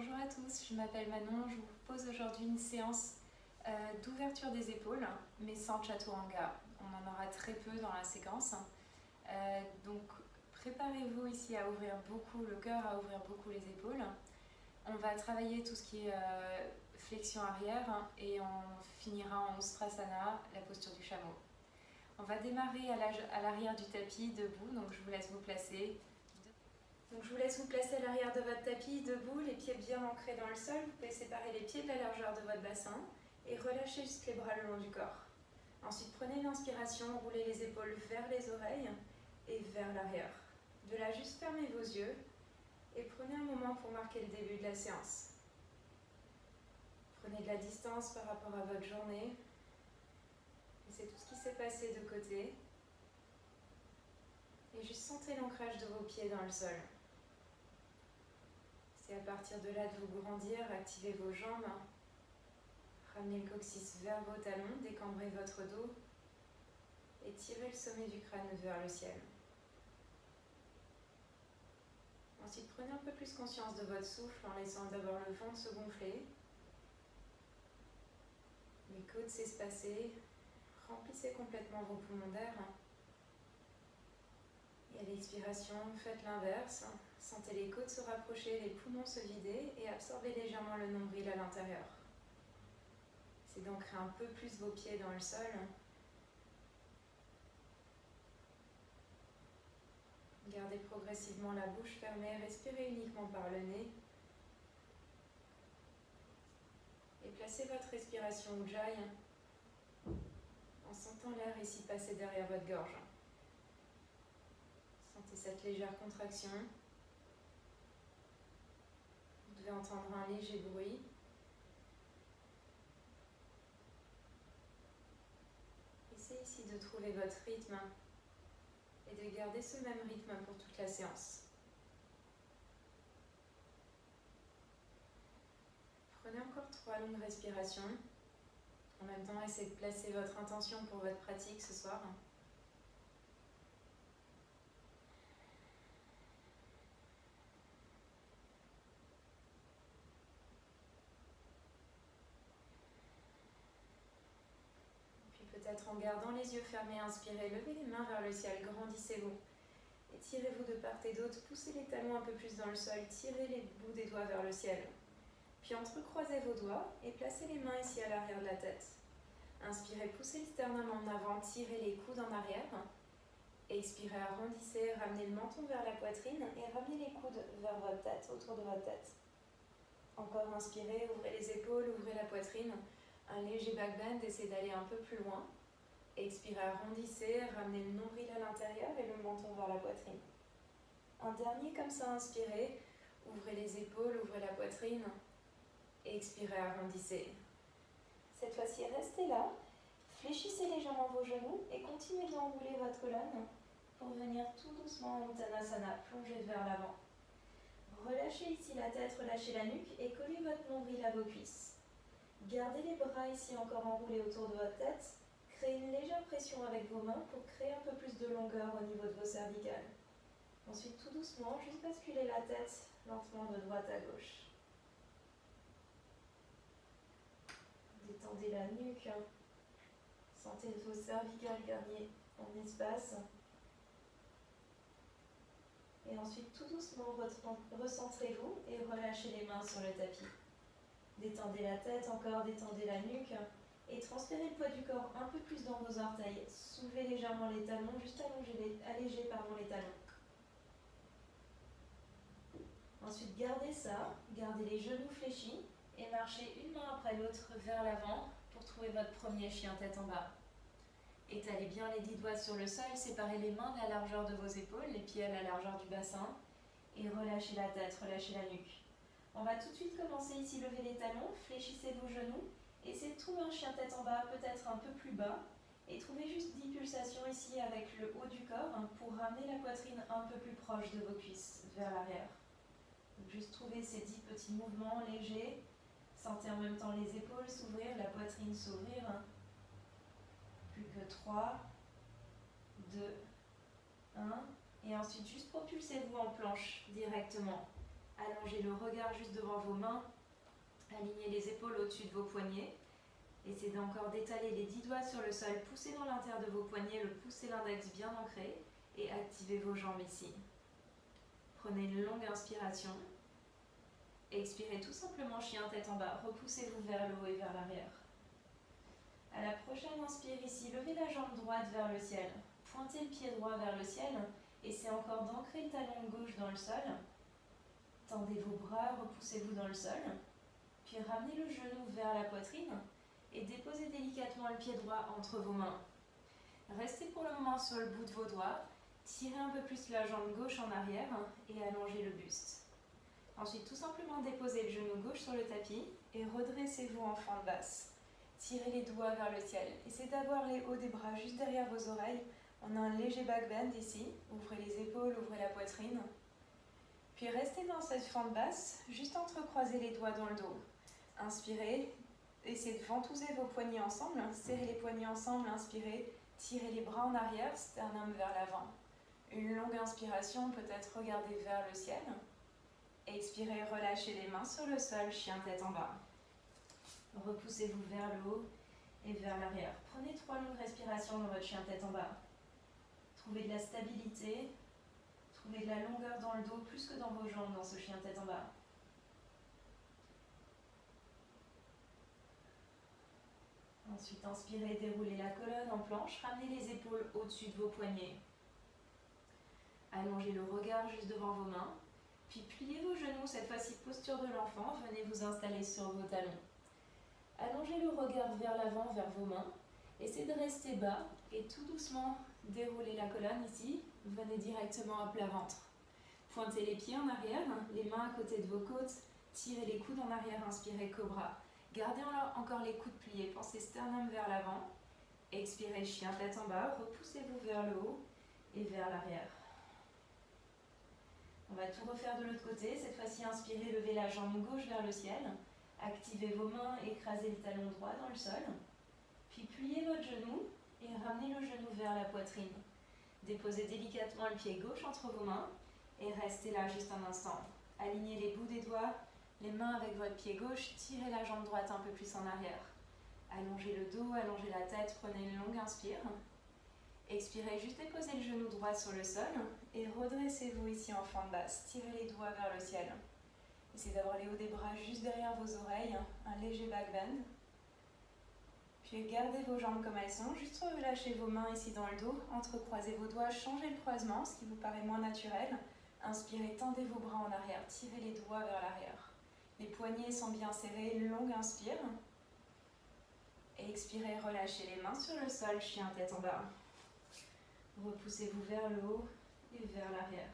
Bonjour à tous, je m'appelle Manon, je vous propose aujourd'hui une séance d'ouverture des épaules, mais sans chaturanga. On en aura très peu dans la séquence. Donc préparez-vous ici à ouvrir beaucoup le cœur, à ouvrir beaucoup les épaules. On va travailler tout ce qui est flexion arrière et on finira en Ustrasana, la posture du chameau. On va démarrer à l'arrière du tapis, debout, donc je vous laisse vous placer. Donc je vous laisse vous placer à l'arrière de votre tapis, debout, les pieds bien ancrés dans le sol. Vous pouvez séparer les pieds de la largeur de votre bassin et relâcher juste les bras le long du corps. Ensuite, prenez une inspiration, roulez les épaules vers les oreilles et vers l'arrière. De là, juste fermez vos yeux et prenez un moment pour marquer le début de la séance. Prenez de la distance par rapport à votre journée. Laissez tout ce qui s'est passé de côté. Et juste sentez l'ancrage de vos pieds dans le sol. C'est à partir de là de vous grandir, activez vos jambes, ramenez le coccyx vers vos talons, décambrez votre dos et tirez le sommet du crâne vers le ciel. Ensuite, prenez un peu plus conscience de votre souffle en laissant d'abord le ventre se gonfler, les côtes s'espacer, remplissez complètement vos poumons d'air. Et à l'expiration, faites l'inverse. Sentez les côtes se rapprocher, les poumons se vider et absorbez légèrement le nombril à l'intérieur. C'est d'ancrer un peu plus vos pieds dans le sol. Gardez progressivement la bouche fermée, respirez uniquement par le nez. Et placez votre respiration Ujjayi en sentant l'air ici passer derrière votre gorge. Sentez cette légère contraction. Vous devez entendre un léger bruit. Essayez ici de trouver votre rythme et de garder ce même rythme pour toute la séance. Prenez encore 3 longues respirations. En même temps, essayez de placer votre intention pour votre pratique ce soir. Peut-être en gardant les yeux fermés, inspirez, levez les mains vers le ciel, grandissez-vous. Étirez-vous de part et d'autre, poussez les talons un peu plus dans le sol, tirez les bouts des doigts vers le ciel. Puis entrecroisez vos doigts et placez les mains ici à l'arrière de la tête. Inspirez, poussez le sternum en avant, tirez les coudes en arrière. Expirez, arrondissez, ramenez le menton vers la poitrine et ramenez les coudes vers votre tête, autour de votre tête. Encore inspirez, ouvrez les épaules, ouvrez la poitrine. Un léger back bend, essayez d'aller un peu plus loin. Expirez, arrondissez, ramenez le nombril à l'intérieur et le menton vers la poitrine. Un dernier comme ça, inspirez, ouvrez les épaules, ouvrez la poitrine. Expirez, arrondissez. Cette fois-ci, restez là, fléchissez légèrement vos genoux et continuez d'enrouler votre colonne pour venir tout doucement en Uttanasana, plonger vers l'avant. Relâchez ici la tête, relâchez la nuque et collez votre nombril à vos cuisses. Gardez les bras ici encore enroulés autour de votre tête. Créez une légère pression avec vos mains pour créer un peu plus de longueur au niveau de vos cervicales. Ensuite, tout doucement, juste basculez la tête lentement de droite à gauche. Détendez la nuque. Sentez vos cervicales gagner en espace. Et ensuite, tout doucement, recentrez-vous et relâchez les mains sur le tapis. Détendez la tête encore, détendez la nuque. Et transférez le poids du corps un peu plus dans vos orteils. Soulevez légèrement les talons, juste allégez les talons. Ensuite, gardez ça, gardez les genoux fléchis et marchez une main après l'autre vers l'avant pour trouver votre premier chien tête en bas. Étalez bien les 10 doigts sur le sol, séparez les mains de la largeur de vos épaules, les pieds à la largeur du bassin et relâchez la tête, relâchez la nuque. On va tout de suite commencer ici, levez les talons, fléchissez vos genoux. Essayez de trouver un chien tête en bas, peut-être un peu plus bas. Et trouvez juste 10 pulsations ici avec le haut du corps pour ramener la poitrine un peu plus proche de vos cuisses, vers l'arrière. Donc juste trouvez ces 10 petits mouvements légers. Sentez en même temps les épaules s'ouvrir, la poitrine s'ouvrir. Plus que 3, 2, 1. Et ensuite juste propulsez-vous en planche directement Allongez le regard juste devant vos mains. Alignez les épaules au-dessus de vos poignets. Essayez encore d'étaler les 10 doigts sur le sol. Poussez dans l'intérieur de vos poignets, le pouce et l'index bien ancrés. Et activez vos jambes ici. Prenez une longue inspiration. Expirez tout simplement chien tête en bas. Repoussez-vous vers le haut et vers l'arrière. À la prochaine inspire ici, levez la jambe droite vers le ciel. Pointez le pied droit vers le ciel. Essayez encore d'ancrer le talon gauche dans le sol. Tendez vos bras, repoussez-vous dans le sol. Puis ramenez le genou vers la poitrine et déposez délicatement le pied droit entre vos mains. Restez pour le moment sur le bout de vos doigts. Tirez un peu plus la jambe gauche en arrière et allongez le buste. Ensuite, tout simplement déposez le genou gauche sur le tapis et redressez-vous en fente basse. Tirez les doigts vers le ciel. Essayez d'avoir les hauts des bras juste derrière vos oreilles. On a un léger back bend ici. Ouvrez les épaules, ouvrez la poitrine. Puis restez dans cette fente basse, juste entrecroisez les doigts dans le dos. Inspirez, essayez de ventouser vos poignets ensemble. Serrez les poignets ensemble, inspirez. Tirez les bras en arrière, sternum vers l'avant. Une longue inspiration, peut-être regardez vers le ciel. Expirez, relâchez les mains sur le sol, chien tête en bas. Repoussez-vous vers le haut et vers l'arrière. Prenez 3 longues respirations dans votre chien tête en bas. Trouvez de la stabilité, trouvez de la longueur dans le dos plus que dans vos jambes dans ce chien tête en bas. Ensuite, inspirez, déroulez la colonne en planche, ramenez les épaules au-dessus de vos poignets. Allongez le regard juste devant vos mains, puis pliez vos genoux, cette fois-ci posture de l'enfant, venez vous installer sur vos talons. Allongez le regard vers l'avant, vers vos mains, essayez de rester bas et tout doucement déroulez la colonne ici, venez directement à plat ventre. Pointez les pieds en arrière, les mains à côté de vos côtes, tirez les coudes en arrière, inspirez cobra. Gardez encore les coudes pliés, pensez sternum vers l'avant. Expirez, chien tête en bas, repoussez-vous vers le haut et vers l'arrière. On va tout refaire de l'autre côté. Cette fois-ci, inspirez, levez la jambe gauche vers le ciel. Activez vos mains, écrasez le talon droit dans le sol. Puis pliez votre genou et ramenez le genou vers la poitrine. Déposez délicatement le pied gauche entre vos mains et restez là juste un instant. Alignez les bouts des doigts. Les mains avec votre pied gauche, tirez la jambe droite un peu plus en arrière. Allongez le dos, allongez la tête, prenez une longue inspire. Expirez, juste déposez le genou droit sur le sol et redressez-vous ici en fente basse. Tirez les doigts vers le ciel. Essayez d'avoir les hauts des bras juste derrière vos oreilles, un léger back bend. Puis gardez vos jambes comme elles sont, juste relâchez vos mains ici dans le dos, entrecroisez vos doigts, changez le croisement, ce qui vous paraît moins naturel. Inspirez, tendez vos bras en arrière, tirez les doigts vers l'arrière. Les poignets sont bien serrés, une longue inspire. Et expirez, relâchez les mains sur le sol, chien tête en bas. Repoussez-vous vers le haut et vers l'arrière.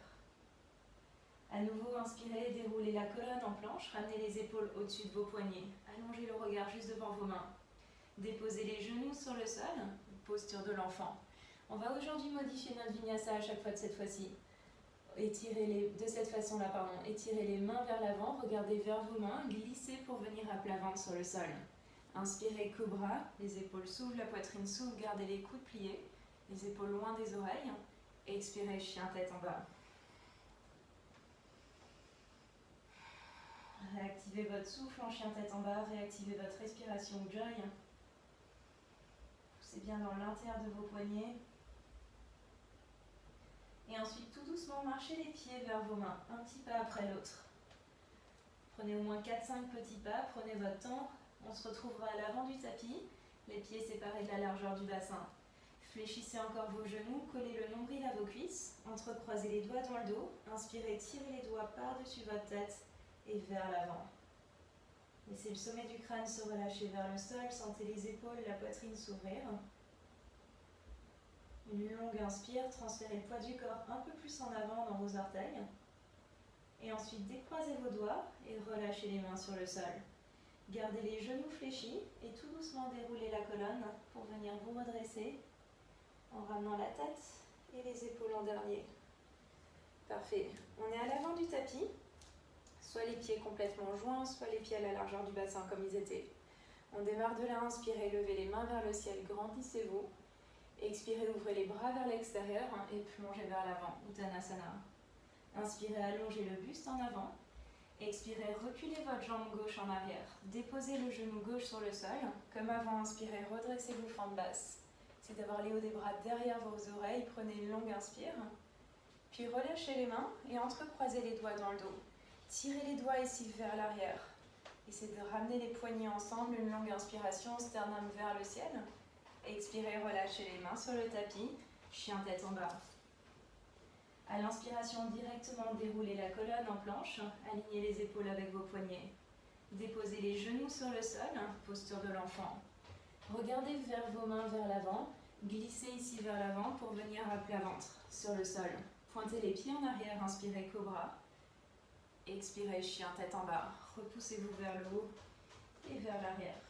À nouveau, inspirez, déroulez la colonne en planche, ramenez les épaules au-dessus de vos poignets. Allongez le regard juste devant vos mains. Déposez les genoux sur le sol, posture de l'enfant. On va aujourd'hui modifier notre vinyasa à chaque fois de cette fois-ci. Étirez de cette façon-là, étirez les mains vers l'avant, regardez vers vos mains, glissez pour venir à plat ventre sur le sol. Inspirez, cobra, les épaules s'ouvrent, la poitrine s'ouvre, gardez les coudes pliés, les épaules loin des oreilles. Expirez, chien tête en bas. Réactivez votre souffle en chien tête en bas, réactivez votre respiration joy. Poussez bien dans l'intérieur de vos poignets. Et ensuite, tout doucement, marchez les pieds vers vos mains, un petit pas après l'autre. Prenez au moins 4-5 petits pas, prenez votre temps. On se retrouvera à l'avant du tapis, les pieds séparés de la largeur du bassin. Fléchissez encore vos genoux, collez le nombril à vos cuisses, entrecroisez les doigts dans le dos. Inspirez, tirez les doigts par-dessus votre tête et vers l'avant. Laissez le sommet du crâne se relâcher vers le sol, sentez les épaules, la poitrine s'ouvrir. Une longue inspire, transférez le poids du corps un peu plus en avant dans vos orteils. Et ensuite, décroisez vos doigts et relâchez les mains sur le sol. Gardez les genoux fléchis et tout doucement déroulez la colonne pour venir vous redresser en ramenant la tête et les épaules en dernier. Parfait. On est à l'avant du tapis, soit les pieds complètement joints, soit les pieds à la largeur du bassin comme ils étaient. On démarre de là, inspirez, levez les mains vers le ciel, grandissez-vous. Expirez, ouvrez les bras vers l'extérieur et plongez vers l'avant, Uttanasana. Inspirez, allongez le buste en avant. Expirez, reculez votre jambe gauche en arrière. Déposez le genou gauche sur le sol. Comme avant, inspirez, redressez-vous, fente basse. C'est d'avoir les hauts des bras derrière vos oreilles. Prenez une longue inspire. Puis relâchez les mains et entrecroisez les doigts dans le dos. Tirez les doigts ici vers l'arrière. Essayez de ramener les poignets ensemble. Une longue inspiration, sternum vers le ciel. Expirez, relâchez les mains sur le tapis. Chien tête en bas. À l'inspiration, directement déroulez la colonne en planche. Alignez les épaules avec vos poignets. Déposez les genoux sur le sol, posture de l'enfant. Regardez vers vos mains vers l'avant. Glissez ici vers l'avant pour venir à plat ventre sur le sol. Pointez les pieds en arrière, inspirez cobra. Expirez chien tête en bas. Repoussez-vous vers le haut et vers l'arrière.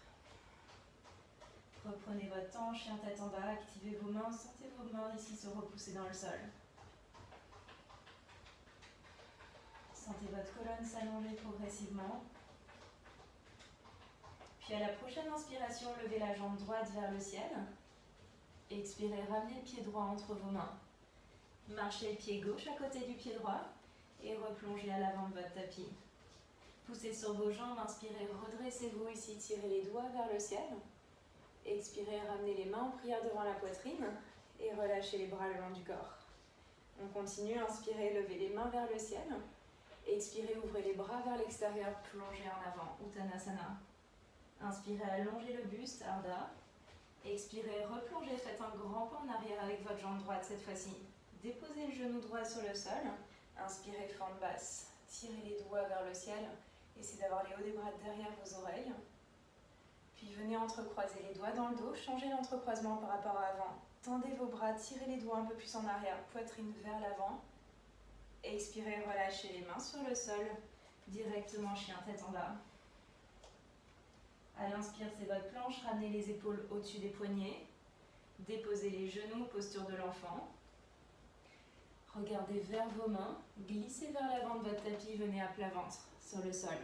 Reprenez votre temps, chien tête en bas. Activez vos mains, sentez vos mains ici se repousser dans le sol. Sentez votre colonne s'allonger progressivement. Puis à la prochaine inspiration, levez la jambe droite vers le ciel. Expirez, ramenez le pied droit entre vos mains. Marchez le pied gauche à côté du pied droit et replongez à l'avant de votre tapis. Poussez sur vos jambes, inspirez, redressez-vous ici, tirez les doigts vers le ciel. Expirez, ramenez les mains en prière devant la poitrine et relâchez les bras le long du corps. On continue, inspirez, levez les mains vers le ciel. Expirez, ouvrez les bras vers l'extérieur, plongez en avant, Uttanasana. Inspirez, allongez le buste, Ardha. Expirez, replongez, faites un grand pas en arrière avec votre jambe droite cette fois-ci. Déposez le genou droit sur le sol. Inspirez, fente basse. Tirez les doigts vers le ciel. Essayez d'avoir les hauts des bras derrière vos oreilles. Puis venez entrecroiser les doigts dans le dos. Changez l'entrecroisement par rapport à avant. Tendez vos bras, tirez les doigts un peu plus en arrière, poitrine vers l'avant. Expirez, relâchez les mains sur le sol, directement chien tête en bas. À l'inspire, c'est votre planche, ramenez les épaules au-dessus des poignets. Déposez les genoux, posture de l'enfant. Regardez vers vos mains, glissez vers l'avant de votre tapis, venez à plat ventre sur le sol.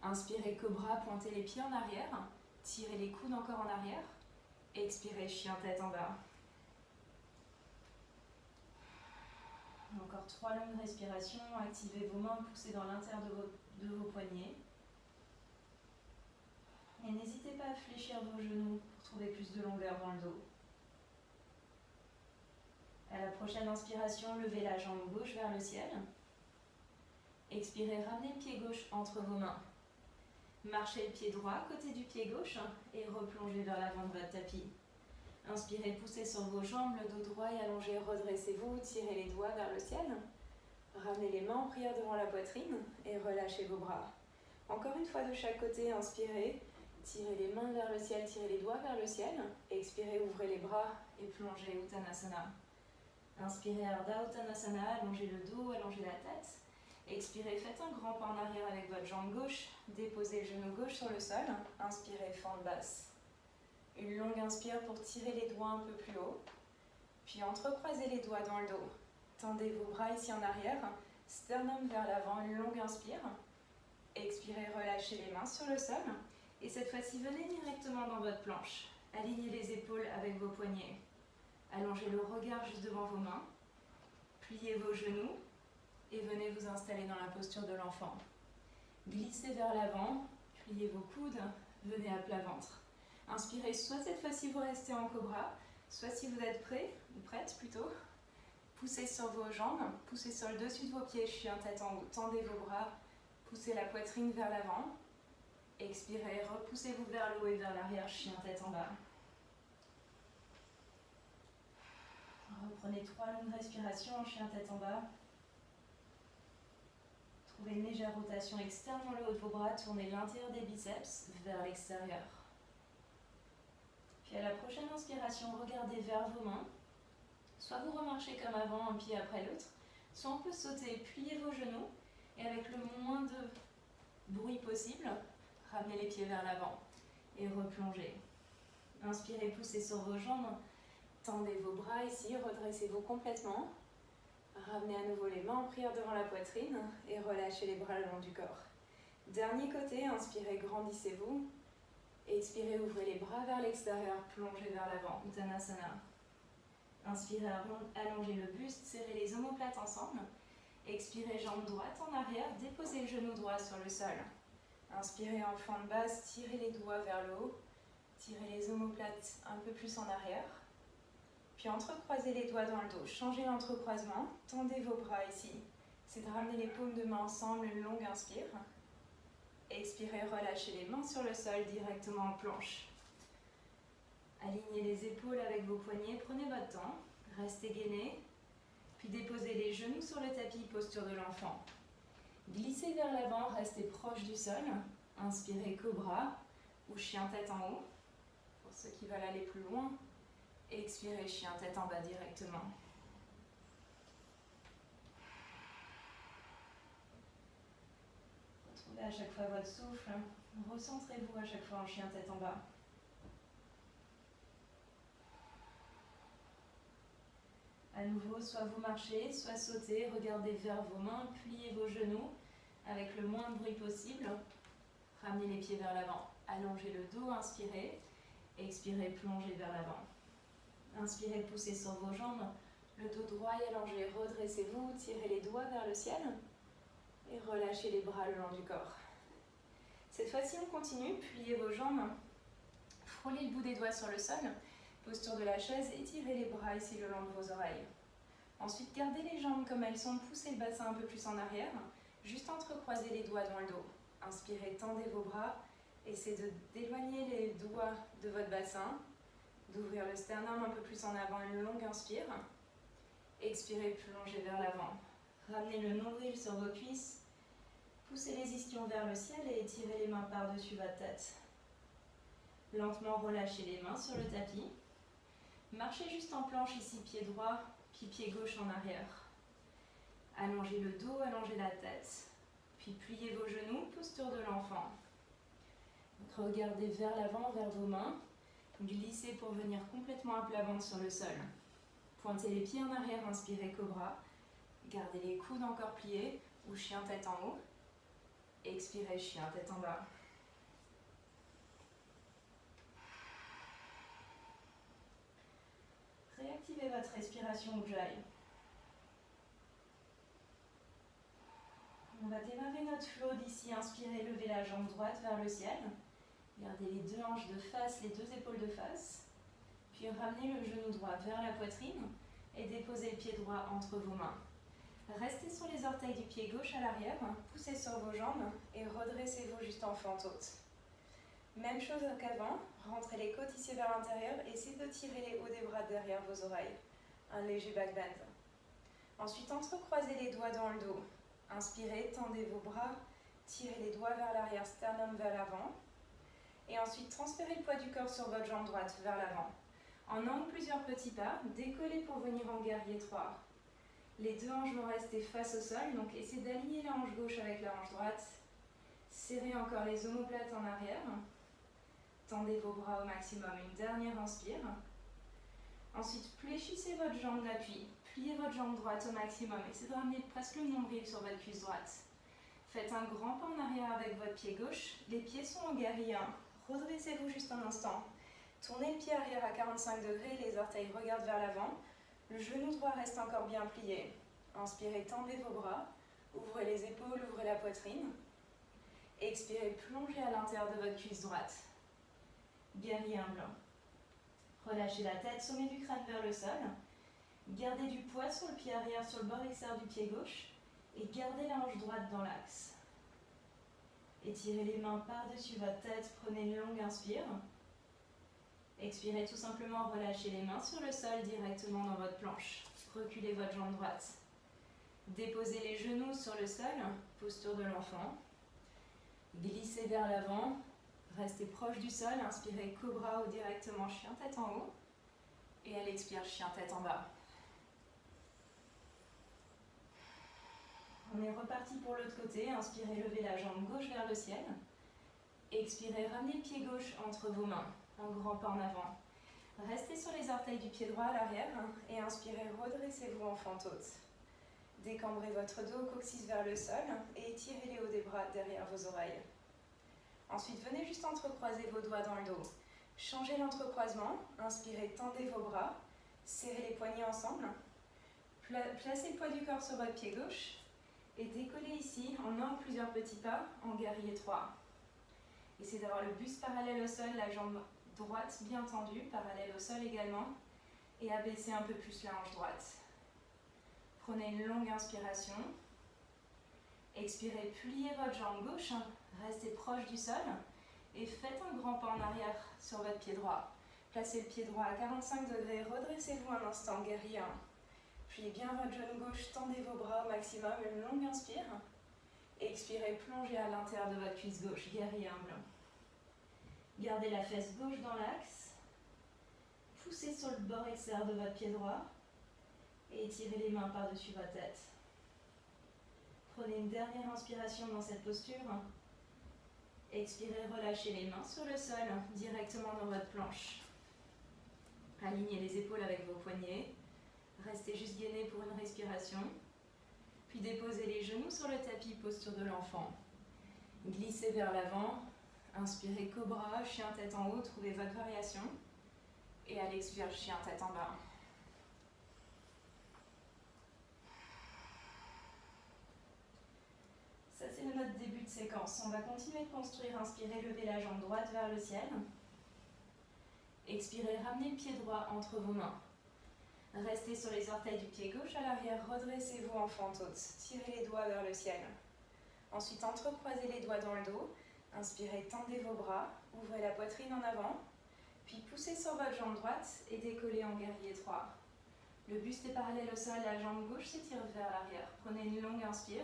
Inspirez, cobra, pointez les pieds en arrière, tirez les coudes encore en arrière. Expirez, chien tête en bas. Encore 3 longues respirations, activez vos mains, poussez dans l'intérieur de vos poignets. Et n'hésitez pas à fléchir vos genoux pour trouver plus de longueur dans le dos. À la prochaine inspiration, levez la jambe gauche vers le ciel. Expirez, ramenez le pied gauche entre vos mains. Marchez le pied droit à côté du pied gauche et replongez vers l'avant de votre tapis. Inspirez, poussez sur vos jambes, le dos droit et allongez, redressez-vous, tirez les doigts vers le ciel. Ramenez les mains en prière devant la poitrine et relâchez vos bras. Encore une fois de chaque côté, inspirez, tirez les mains vers le ciel, tirez les doigts vers le ciel. Expirez, ouvrez les bras et plongez Uttanasana. Inspirez Ardha Uttanasana, allongez le dos, allongez la tête. Expirez, faites un grand pas en arrière avec votre jambe gauche. Déposez le genou gauche sur le sol. Inspirez, fente basse. Une longue inspire pour tirer les doigts un peu plus haut. Puis entrecroisez les doigts dans le dos. Tendez vos bras ici en arrière. Sternum vers l'avant, une longue inspire. Expirez, relâchez les mains sur le sol. Et cette fois-ci, venez directement dans votre planche. Alignez les épaules avec vos poignets. Allongez le regard juste devant vos mains. Pliez vos genoux et venez vous installer dans la posture de l'enfant. Glissez vers l'avant, pliez vos coudes, venez à plat ventre. Inspirez, soit cette fois-ci vous restez en cobra, soit si vous êtes prêt, ou prête plutôt, poussez sur vos jambes, poussez sur le dessus de vos pieds, chien tête en haut, tendez vos bras, poussez la poitrine vers l'avant. Expirez, repoussez-vous vers le haut et vers l'arrière, chien tête en bas. Reprenez 3 longues respirations, chien tête en bas. Trouvez une légère rotation externe dans le haut de vos bras, tournez l'intérieur des biceps vers l'extérieur. Puis à la prochaine inspiration, regardez vers vos mains. Soit vous remarchez comme avant, un pied après l'autre, soit on peut sauter, plier vos genoux et avec le moins de bruit possible, ramenez les pieds vers l'avant et replongez. Inspirez, poussez sur vos jambes, tendez vos bras ici, redressez-vous complètement. Ramenez à nouveau les mains en prière devant la poitrine et relâchez les bras le long du corps. Dernier côté, inspirez, grandissez-vous. Expirez, ouvrez les bras vers l'extérieur, plongez vers l'avant, Uttanasana. Inspirez, allongez le buste, serrez les omoplates ensemble. Expirez, jambe droite en arrière, déposez le genou droit sur le sol. Inspirez, enfant de base, tirez les doigts vers le haut. Tirez les omoplates un peu plus en arrière. Puis entrecroisez les doigts dans le dos. Changez l'entrecroisement. Tendez vos bras ici. C'est de ramener les paumes de main ensemble, une longue inspire. Expirez, relâchez les mains sur le sol directement en planche. Alignez les épaules avec vos poignets, prenez votre temps. Restez gainé. Puis déposez les genoux sur le tapis, posture de l'enfant. Glissez vers l'avant, restez proche du sol. Inspirez, cobra ou chien tête en haut. Pour ceux qui veulent aller plus loin. Expirez, chien tête en bas directement. Retrouvez à chaque fois votre souffle. Recentrez-vous à chaque fois en chien tête en bas. À nouveau, soit vous marchez, soit sautez, regardez vers vos mains, pliez vos genoux avec le moins de bruit possible. Ramenez les pieds vers l'avant. Allongez le dos, inspirez. Expirez, plongez vers l'avant. Inspirez, poussez sur vos jambes. Le dos droit est allongé. Redressez-vous, tirez les doigts vers le ciel. Et relâchez les bras le long du corps. Cette fois-ci, on continue. Pliez vos jambes. Frôlez le bout des doigts sur le sol. Posture de la chaise, étirez les bras ici le long de vos oreilles. Ensuite, gardez les jambes comme elles sont, poussez le bassin un peu plus en arrière. Juste entrecroisez les doigts dans le dos. Inspirez, tendez vos bras. Essayez d'éloigner les doigts de votre bassin. D'ouvrir le sternum un peu plus en avant, une longue inspire. Expirez, plongez vers l'avant. Ramenez le nombril sur vos cuisses. Poussez les ischions vers le ciel et étirez les mains par-dessus votre tête. Lentement, relâchez les mains sur le tapis. Marchez juste en planche ici, pied droit, puis pied gauche en arrière. Allongez le dos, allongez la tête. Puis pliez vos genoux, posture de l'enfant. Regardez vers l'avant, vers vos mains. Glissez pour venir complètement à plat ventre sur le sol. Pointez les pieds en arrière, inspirez cobra. Gardez les coudes encore pliés ou chien tête en haut. Expirez, chien tête en bas. Réactivez votre respiration Ujjayi. On va démarrer notre flow d'ici. Inspirez, levez la jambe droite vers le ciel. Gardez les deux hanches de face, les deux épaules de face. Puis ramenez le genou droit vers la poitrine et déposez le pied droit entre vos mains. Restez sur les orteils du pied gauche à l'arrière, poussez sur vos jambes et redressez-vous juste en fente haute. Même chose qu'avant, rentrez les côtes ici vers l'intérieur et essayez de tirer les hauts des bras derrière vos oreilles. Un léger back bend. Ensuite, entrecroisez les doigts dans le dos. Inspirez, tendez vos bras, tirez les doigts vers l'arrière, sternum vers l'avant. Et ensuite, transférez le poids du corps sur votre jambe droite vers l'avant. En angle, plusieurs petits pas, décollez pour venir en guerrier 3. Les deux hanches vont rester face au sol, donc essayez d'aligner la hanche gauche avec la hanche droite. Serrez encore les omoplates en arrière. Tendez vos bras au maximum, une dernière inspire. Ensuite, fléchissez votre jambe d'appui. Pliez votre jambe droite au maximum. Essayez de ramener presque le nombril sur votre cuisse droite. Faites un grand pas en arrière avec votre pied gauche. Les pieds sont en guerrier 1. Redressez-vous juste un instant. Tournez le pied arrière à 45 degrés, les orteils regardent vers l'avant. Le genou droit reste encore bien plié. Inspirez, tendez vos bras. Ouvrez les épaules, ouvrez la poitrine. Expirez, plongez à l'intérieur de votre cuisse droite. Guerrier 1 blanc. Relâchez la tête, sommet du crâne vers le sol. Gardez du poids sur le pied arrière, sur le bord extérieur du pied gauche. Et gardez la hanche droite dans l'axe. Étirez les mains par-dessus votre tête, prenez une longue inspire. Expirez tout simplement, relâchez les mains sur le sol directement dans votre planche. Reculez votre jambe droite. Déposez les genoux sur le sol, posture de l'enfant. Glissez vers l'avant, restez proche du sol, inspirez cobra ou directement chien tête en haut. Et à l'expire, chien tête en bas. On est reparti pour l'autre côté. Inspirez, levez la jambe gauche vers le ciel. Expirez, ramenez le pied gauche entre vos mains. Un grand pas en avant. Restez sur les orteils du pied droit à l'arrière. Et inspirez, redressez-vous en fente haute. Décambrez votre dos, coccyx vers le sol. Et étirez les hauts des bras derrière vos oreilles. Ensuite, venez juste entrecroiser vos doigts dans le dos. Changez l'entrecroisement. Inspirez, tendez vos bras. Serrez les poignets ensemble. Placez le poids du corps sur votre pied gauche. Et décollez ici en un ou plusieurs petits pas en guerrier 3. Essayez d'avoir le buste parallèle au sol, la jambe droite bien tendue, parallèle au sol également. Et abaissez un peu plus la hanche droite. Prenez une longue inspiration. Expirez, pliez votre jambe gauche, restez proche du sol et faites un grand pas en arrière sur votre pied droit. Placez le pied droit à 45 degrés, redressez-vous un instant, guerrier 1. Pliez bien votre genou gauche, tendez vos bras au maximum, une longue inspire. Expirez, plongez à l'intérieur de votre cuisse gauche, guerrier humble. Gardez la fesse gauche dans l'axe. Poussez sur le bord extérieur de votre pied droit et étirez les mains par-dessus votre tête. Prenez une dernière inspiration dans cette posture. Expirez, relâchez les mains sur le sol, directement dans votre planche. Alignez les épaules avec vos poignets. Restez juste gainé pour une respiration. Puis déposez les genoux sur le tapis, posture de l'enfant. Glissez vers l'avant. Inspirez cobra, chien tête en haut, trouvez votre variation. Et à l'expire, chien tête en bas. Ça, c'est notre début de séquence. On va continuer de construire. Inspirez, levez la jambe droite vers le ciel. Expirez, ramenez le pied droit entre vos mains. Restez sur les orteils du pied gauche à l'arrière. Redressez-vous en fantôme. Tirez les doigts vers le ciel. Ensuite, entrecroisez les doigts dans le dos. Inspirez, tendez vos bras. Ouvrez la poitrine en avant. Puis poussez sur votre jambe droite et décollez en guerrier 3. Le buste est parallèle au sol, la jambe gauche s'étire vers l'arrière. Prenez une longue inspire.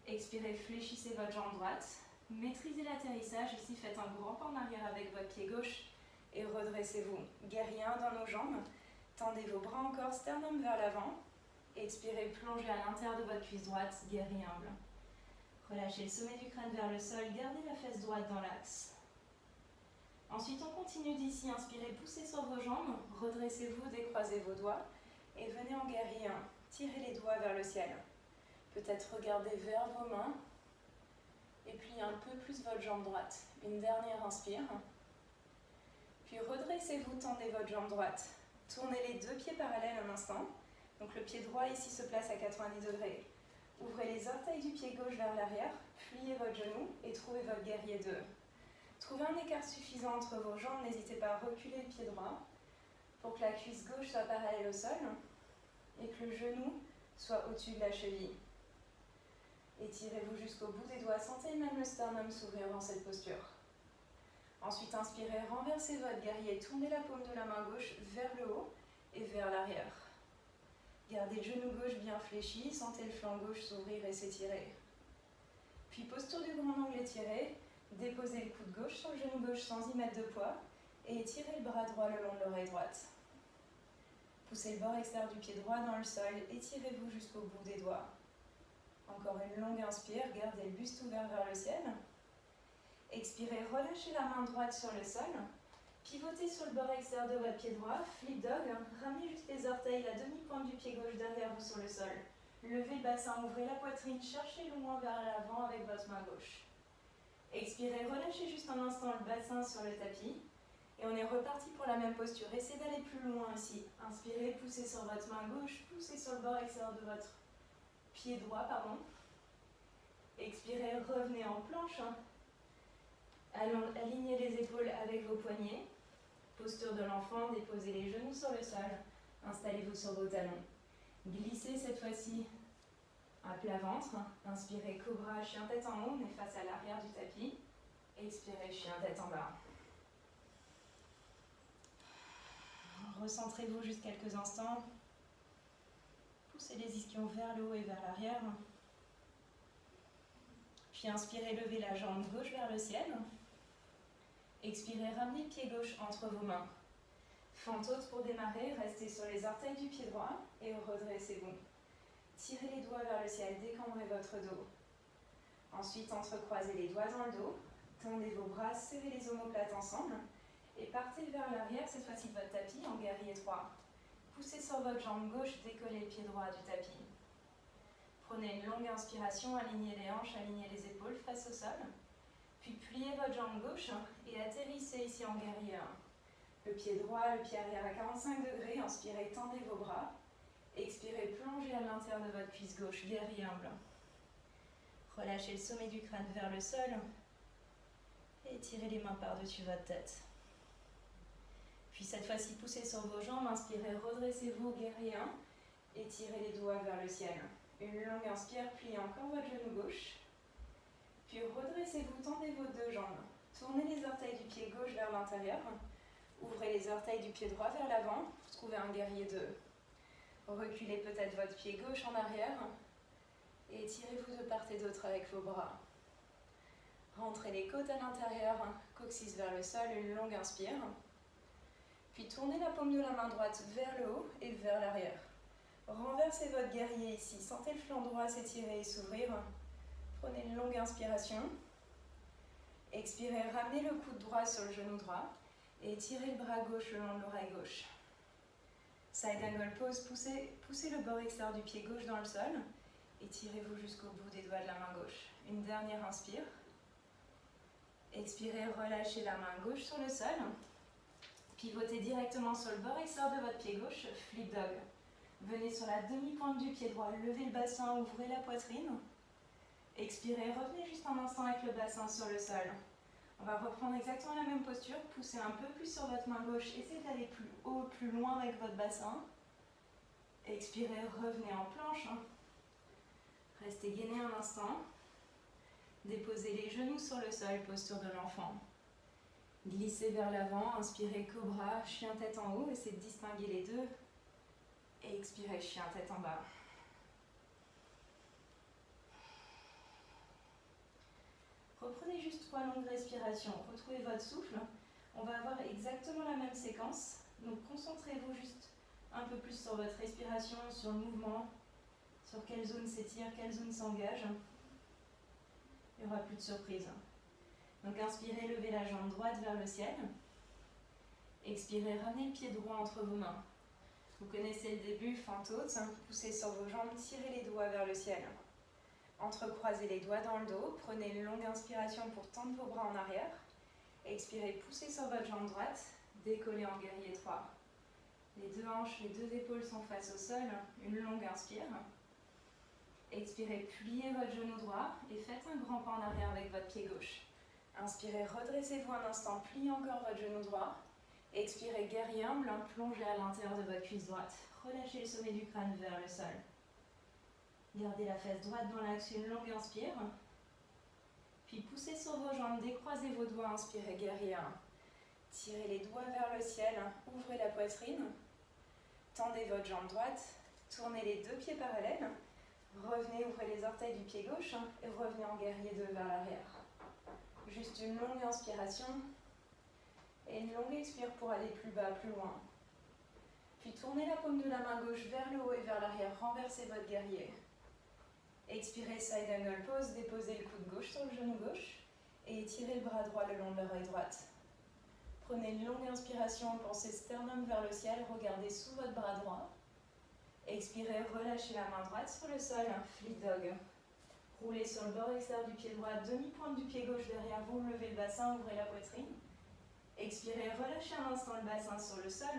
Expirez, fléchissez votre jambe droite. Maîtrisez l'atterrissage. Ici, faites un grand pas en arrière avec votre pied gauche et redressez-vous. Guerrier 1 dans nos jambes. Tendez vos bras encore, sternum vers l'avant. Expirez, plongez à l'intérieur de votre cuisse droite, guerrier humble. Relâchez le sommet du crâne vers le sol, gardez la fesse droite dans l'axe. Ensuite, on continue d'ici. Inspirez, poussez sur vos jambes, redressez-vous, décroisez vos doigts et venez en guerrier 1. Tirez les doigts vers le ciel. Peut-être regardez vers vos mains et pliez un peu plus votre jambe droite. Une dernière inspire. Puis redressez-vous, tendez votre jambe droite. Tournez les deux pieds parallèles un instant. Donc le pied droit ici se place à 90 degrés. Ouvrez les orteils du pied gauche vers l'arrière, pliez votre genou et trouvez votre guerrier 2. Trouvez un écart suffisant entre vos jambes, n'hésitez pas à reculer le pied droit pour que la cuisse gauche soit parallèle au sol et que le genou soit au-dessus de la cheville. Étirez-vous jusqu'au bout des doigts, sentez même le sternum s'ouvrir dans cette posture. Ensuite, inspirez, renversez votre guerrier, tournez la paume de la main gauche vers le haut et vers l'arrière. Gardez le genou gauche bien fléchi, sentez le flanc gauche s'ouvrir et s'étirer. Puis posture du grand angle étiré, déposez le coude gauche sur le genou gauche sans y mettre de poids et étirez le bras droit le long de l'oreille droite. Poussez le bord extérieur du pied droit dans le sol, étirez-vous jusqu'au bout des doigts. Encore une longue inspire, gardez le buste ouvert vers le ciel. Expirez, relâchez la main droite sur le sol. Pivotez sur le bord extérieur de votre pied droit, flip dog, ramenez juste les orteils, la demi-pointe du pied gauche derrière vous sur le sol. Levez le bassin, ouvrez la poitrine, cherchez loin vers l'avant avec votre main gauche. Expirez, relâchez juste un instant le bassin sur le tapis. Et on est reparti pour la même posture. Essayez d'aller plus loin ici. Inspirez, poussez sur votre main gauche, poussez sur le bord extérieur de votre pied droit, pardon. Expirez, revenez en planche. Alignez les épaules avec vos poignets. Posture de l'enfant, déposez les genoux sur le sol. Installez-vous sur vos talons. Glissez cette fois-ci à plat ventre. Inspirez, cobra, chien tête en haut, on est face à l'arrière du tapis. Expirez, chien tête en bas. Recentrez-vous juste quelques instants. Poussez les ischions vers le haut et vers l'arrière. Puis inspirez, levez la jambe gauche vers le ciel. Expirez, ramenez le pied gauche entre vos mains. Fente-haute pour démarrer, restez sur les orteils du pied droit et redressez-vous. Tirez les doigts vers le ciel, décambrez votre dos. Ensuite, entrecroisez les doigts dans le dos. Tendez vos bras, serrez les omoplates ensemble. Et partez vers l'arrière, cette fois-ci de votre tapis, en guerrier 3. Poussez sur votre jambe gauche, décollez le pied droit du tapis. Prenez une longue inspiration, alignez les hanches, alignez les épaules face au sol. Puis pliez votre jambe gauche et atterrissez ici en guerrier 1. Le pied droit, le pied arrière à 45 degrés, inspirez, tendez vos bras. Expirez, plongez à l'intérieur de votre cuisse gauche, guerrier humble. Relâchez le sommet du crâne vers le sol et tirez les mains par-dessus votre tête. Puis cette fois-ci, poussez sur vos jambes, inspirez, redressez-vous, guerrier 1, et tirez les doigts vers le ciel. Une longue inspire, pliez encore votre genou gauche. Puis redressez-vous, tendez vos deux jambes. Tournez les orteils du pied gauche vers l'intérieur. Ouvrez les orteils du pied droit vers l'avant pour trouver un guerrier 2. Reculez peut-être votre pied gauche en arrière et étirez-vous de part et d'autre avec vos bras. Rentrez les côtes à l'intérieur, coccyx vers le sol, une longue inspire. Puis tournez la paume de la main droite vers le haut et vers l'arrière. Renversez votre guerrier ici, sentez le flanc droit s'étirer et s'ouvrir. Prenez une longue inspiration. Expirez, ramenez le coude droit sur le genou droit et étirez le bras gauche le long de l'oreille gauche. Side angle pose, poussez le bord extérieur du pied gauche dans le sol. Étirez-vous jusqu'au bout des doigts de la main gauche. Une dernière inspire. Expirez, relâchez la main gauche sur le sol. Pivotez directement sur le bord extérieur de votre pied gauche, flip dog. Venez sur la demi-pointe du pied droit, levez le bassin, ouvrez la poitrine. Expirez, revenez juste un instant avec le bassin sur le sol. On va reprendre exactement la même posture, poussez un peu plus sur votre main gauche, essayez d'aller plus haut, plus loin avec votre bassin. Expirez, revenez en planche. Restez gainé un instant. Déposez les genoux sur le sol, posture de l'enfant. Glissez vers l'avant, inspirez cobra, chien tête en haut, essayez de distinguer les deux. Et expirez, chien tête en bas. Reprenez juste 3 longues respirations, retrouvez votre souffle. On va avoir exactement la même séquence. Donc concentrez-vous juste un peu plus sur votre respiration, sur le mouvement, sur quelle zone s'étire, quelle zone s'engage. Il n'y aura plus de surprise. Donc inspirez, levez la jambe droite vers le ciel. Expirez, ramenez le pied droit entre vos mains. Vous connaissez le début, feinte haute, poussez sur vos jambes, tirez les doigts vers le ciel. Entrecroisez les doigts dans le dos, prenez une longue inspiration pour tendre vos bras en arrière. Expirez, poussez sur votre jambe droite, décollez en guerrier 3. Les deux hanches, les deux épaules sont face au sol, une longue inspire. Expirez, pliez votre genou droit et faites un grand pas en arrière avec votre pied gauche. Inspirez, redressez-vous un instant, pliez encore votre genou droit. Expirez, guerrier humble, plongez à l'intérieur de votre cuisse droite. Relâchez le sommet du crâne vers le sol. Gardez la fesse droite dans l'axe, une longue inspire. Puis poussez sur vos jambes, décroisez vos doigts, inspirez, guerrier 1. Tirez les doigts vers le ciel, ouvrez la poitrine. Tendez votre jambe droite, tournez les deux pieds parallèles. Revenez, ouvrez les orteils du pied gauche et revenez en guerrier 2 vers l'arrière. Juste une longue inspiration et une longue expire pour aller plus bas, plus loin. Puis tournez la paume de la main gauche vers le haut et vers l'arrière, renversez votre guerrier. Expirez, side angle pose, déposez le coude gauche sur le genou gauche et étirez le bras droit le long de l'oreille droite. Prenez une longue inspiration, pensez sternum vers le ciel, regardez sous votre bras droit. Expirez, relâchez la main droite sur le sol, flip dog. Roulez sur le bord extérieur du pied droit, demi-pointe du pied gauche derrière vous, levez le bassin, ouvrez la poitrine. Expirez, relâchez un instant le bassin sur le sol.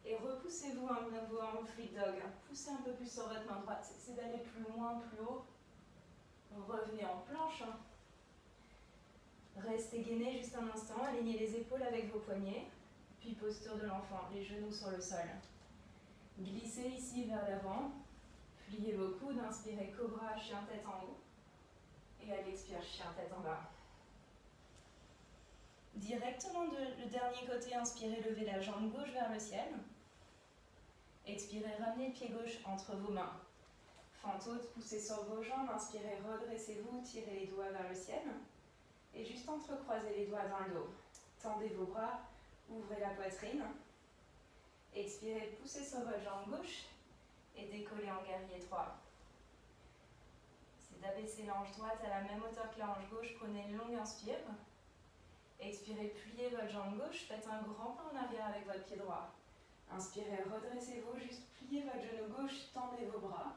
Et repoussez-vous à nouveau en flip dog. Poussez un peu plus sur votre main droite, c'est d'aller plus loin, plus haut. Revenez en planche. Restez gainé juste un instant, alignez les épaules avec vos poignets. Puis posture de l'enfant, les genoux sur le sol. Glissez ici vers l'avant. Pliez vos coudes, inspirez cobra, chien tête en haut. Et à l'expire, chien tête en bas. Directement le dernier côté, inspirez, levez la jambe gauche vers le ciel. Expirez, ramenez le pied gauche entre vos mains. Fente haute, poussez sur vos jambes, inspirez, redressez-vous, tirez les doigts vers le ciel. Et juste entrecroisez les doigts dans le dos. Tendez vos bras, ouvrez la poitrine. Expirez, poussez sur votre jambe gauche et décollez en guerrier 3. C'est d'abaisser l'hanche droite à la même hauteur que la hanche gauche, prenez une longue inspire. Expirez, pliez votre jambe gauche, faites un grand pas en arrière avec votre pied droit. Inspirez, redressez-vous, juste pliez votre genou gauche, tendez vos bras.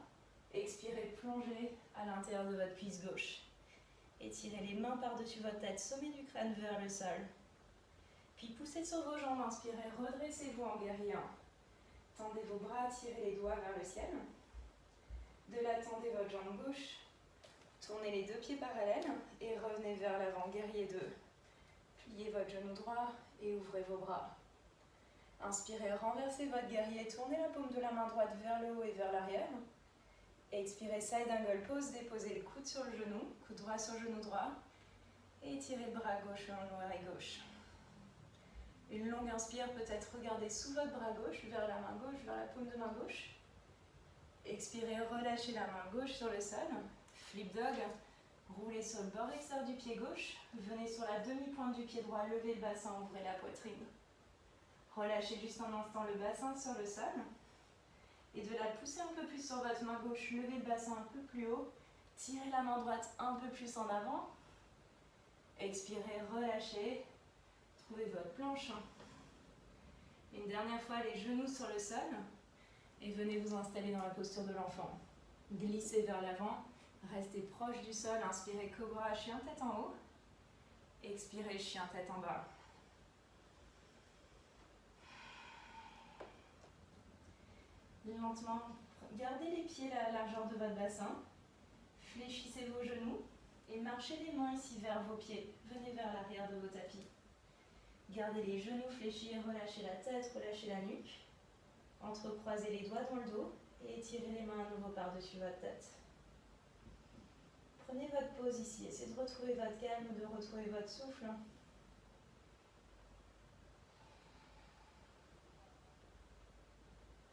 Expirez, plongez à l'intérieur de votre cuisse gauche. Étirez les mains par-dessus votre tête, sommet du crâne vers le sol. Puis poussez sur vos jambes, inspirez, redressez-vous en guerrier 1. Tendez vos bras, tirez les doigts vers le ciel. De là, tendez votre jambe gauche. Tournez les deux pieds parallèles et revenez vers l'avant, guerrier 2. Pliez votre genou droit et ouvrez vos bras. Inspirez, renversez votre guerrier, tournez la paume de la main droite vers le haut et vers l'arrière. Expirez, side angle pose, déposez le coude sur le genou, coude droit sur genou droit. Et tirez le bras gauche en long et gauche. Une longue inspire, peut-être regardez sous votre bras gauche, vers la main gauche, vers la paume de main gauche. Expirez, relâchez la main gauche sur le sol. Flip dog. Roulez sur le bord extérieur du pied gauche. Venez sur la demi-pointe du pied droit, levez le bassin, ouvrez la poitrine. Relâchez juste un instant le bassin sur le sol. Et de la pousser un peu plus sur votre main gauche, levez le bassin un peu plus haut. Tirez la main droite un peu plus en avant. Expirez, relâchez. Trouvez votre planche. Une dernière fois, les genoux sur le sol. Et venez vous installer dans la posture de l'enfant. Glissez vers l'avant. Restez proche du sol. Inspirez, cobra, chien tête en haut. Expirez, chien tête en bas. Lentement, gardez les pieds à la largeur de votre bassin. Fléchissez vos genoux et marchez les mains ici vers vos pieds. Venez vers l'arrière de vos tapis. Gardez les genoux fléchis, relâchez la tête, relâchez la nuque. Entrecroisez les doigts dans le dos et étirez les mains à nouveau par-dessus votre tête. Prenez votre pause ici, essayez de retrouver votre calme, de retrouver votre souffle.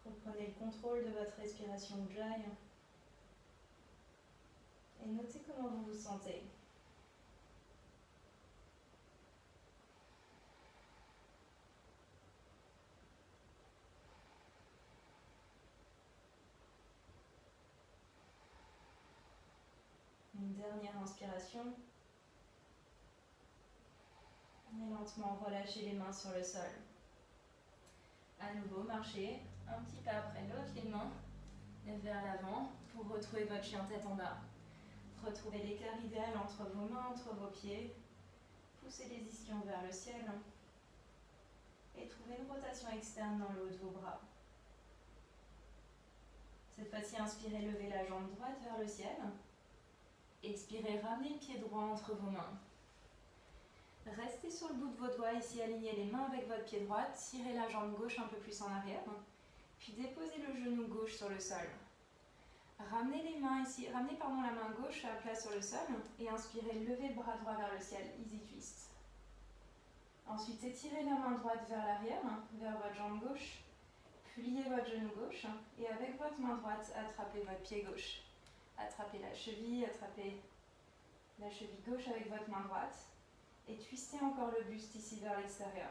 Reprenez le contrôle de votre respiration Ujjayi. Et notez comment vous vous sentez. Une dernière inspiration. Et lentement relâchez les mains sur le sol. À nouveau, marchez un petit pas après l'autre, les mains vers l'avant pour retrouver votre chien tête en bas. Retrouvez l'écart idéal entre vos mains, entre vos pieds. Poussez les ischions vers le ciel. Et trouvez une rotation externe dans le haut de vos bras. Cette fois-ci, inspirez, levez la jambe droite vers le ciel. Expirez, ramenez le pied droit entre vos mains. Restez sur le bout de vos doigts ici, alignez les mains avec votre pied droit. Tirez la jambe gauche un peu plus en arrière. Puis déposez le genou gauche sur le sol. Ramenez les mains ici, la main gauche à plat sur le sol. Et inspirez, levez le bras droit vers le ciel, easy twist. Ensuite, étirez la main droite vers l'arrière, vers votre jambe gauche. Pliez votre genou gauche et avec votre main droite, attrapez votre pied gauche. Attrapez la cheville gauche avec votre main droite et twistez encore le buste ici vers l'extérieur.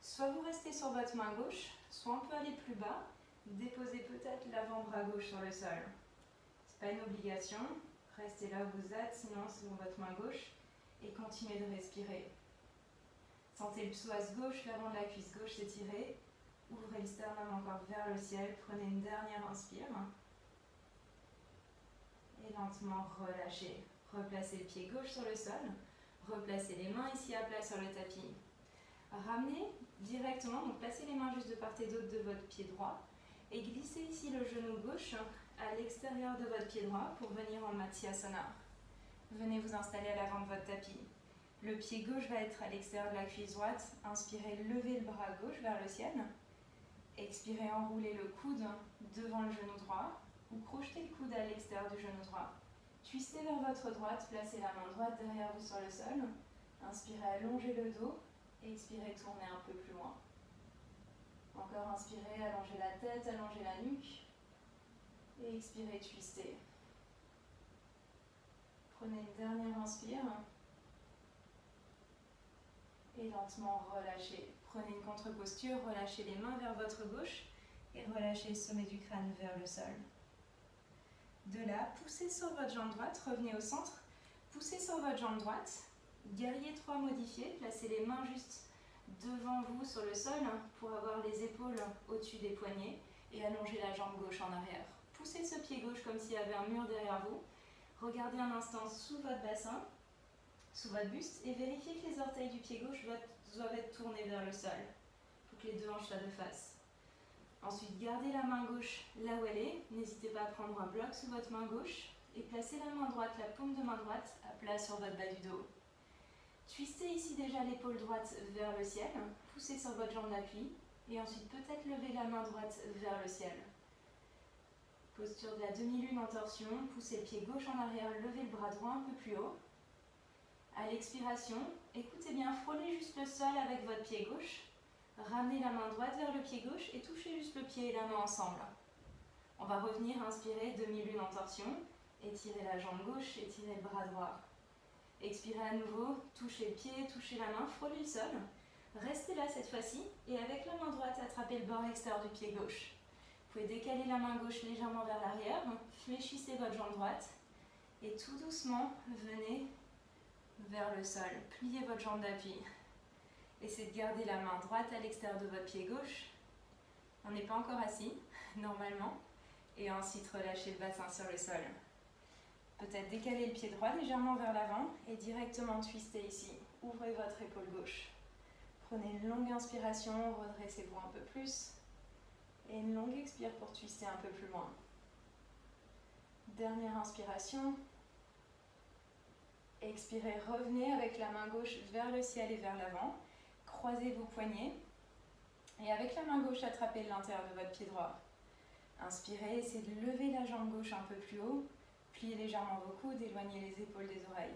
Soit vous restez sur votre main gauche, soit on peut aller plus bas, déposez peut-être l'avant-bras gauche sur le sol. Ce n'est pas une obligation, restez là où vous êtes, sinon c'est votre main gauche et continuez de respirer. Sentez le psoas gauche, l'avant de la cuisse gauche s'étirer. Ouvrez le sternum encore vers le ciel. Prenez une dernière inspire. Et lentement relâchez. Replacez le pied gauche sur le sol. Replacez les mains ici à plat sur le tapis. Ramenez directement, donc placez les mains juste de part et d'autre de votre pied droit. Et glissez ici le genou gauche à l'extérieur de votre pied droit pour venir en Matsyasana. Venez vous installer à l'avant de votre tapis. Le pied gauche va être à l'extérieur de la cuisse droite. Inspirez, levez le bras gauche vers le ciel. Expirez, enroulez le coude devant le genou droit ou projetez le coude à l'extérieur du genou droit. Twistez vers votre droite, placez la main droite derrière vous sur le sol. Inspirez, allongez le dos et expirez, tournez un peu plus loin. Encore inspirez, allongez la tête, allongez la nuque et expirez, twistez. Prenez une dernière inspire. Et lentement relâchez. Prenez une contre-posture, relâchez les mains vers votre gauche et relâchez le sommet du crâne vers le sol. De là, poussez sur votre jambe droite, revenez au centre, poussez sur votre jambe droite, guerrier 3 modifié, placez les mains juste devant vous sur le sol pour avoir les épaules au-dessus des poignets et allongez la jambe gauche en arrière. Poussez ce pied gauche comme s'il y avait un mur derrière vous. Regardez un instant sous votre bassin, sous votre buste et vérifiez que les orteils du pied gauche doivent être tournés vers le sol. Il faut que les deux hanches soient de face. Ensuite, gardez la main gauche là où elle est. N'hésitez pas à prendre un bloc sous votre main gauche et placez la main droite, la paume de main droite, à plat sur votre bas du dos. Twistez ici déjà l'épaule droite vers le ciel, poussez sur votre jambe d'appui et ensuite peut-être levez la main droite vers le ciel. Posture de la demi-lune en torsion, poussez le pied gauche en arrière, levez le bras droit un peu plus haut. À l'expiration, écoutez bien, frôlez juste le sol avec votre pied gauche. Ramenez la main droite vers le pied gauche et touchez juste le pied et la main ensemble. On va revenir, inspirer, demi-lune en torsion. Étirez la jambe gauche, étirez le bras droit. Expirez à nouveau, touchez le pied, touchez la main, frôlez le sol. Restez là cette fois-ci et avec la main droite, attrapez le bord extérieur du pied gauche. Vous pouvez décaler la main gauche légèrement vers l'arrière, fléchissez votre jambe droite et tout doucement, venez vers le sol. Pliez votre jambe d'appui. Essayez de garder la main droite à l'extérieur de votre pied gauche. On n'est pas encore assis, normalement. Et ensuite, relâchez le bassin sur le sol. Peut-être décaler le pied droit légèrement vers l'avant et directement twister ici. Ouvrez votre épaule gauche. Prenez une longue inspiration, redressez-vous un peu plus. Et une longue expire pour twister un peu plus loin. Dernière inspiration. Expirez, revenez avec la main gauche vers le ciel et vers l'avant. Croisez vos poignets. Et avec la main gauche, attrapez l'intérieur de votre pied droit. Inspirez, essayez de lever la jambe gauche un peu plus haut. Pliez légèrement vos coudes, éloignez les épaules des oreilles.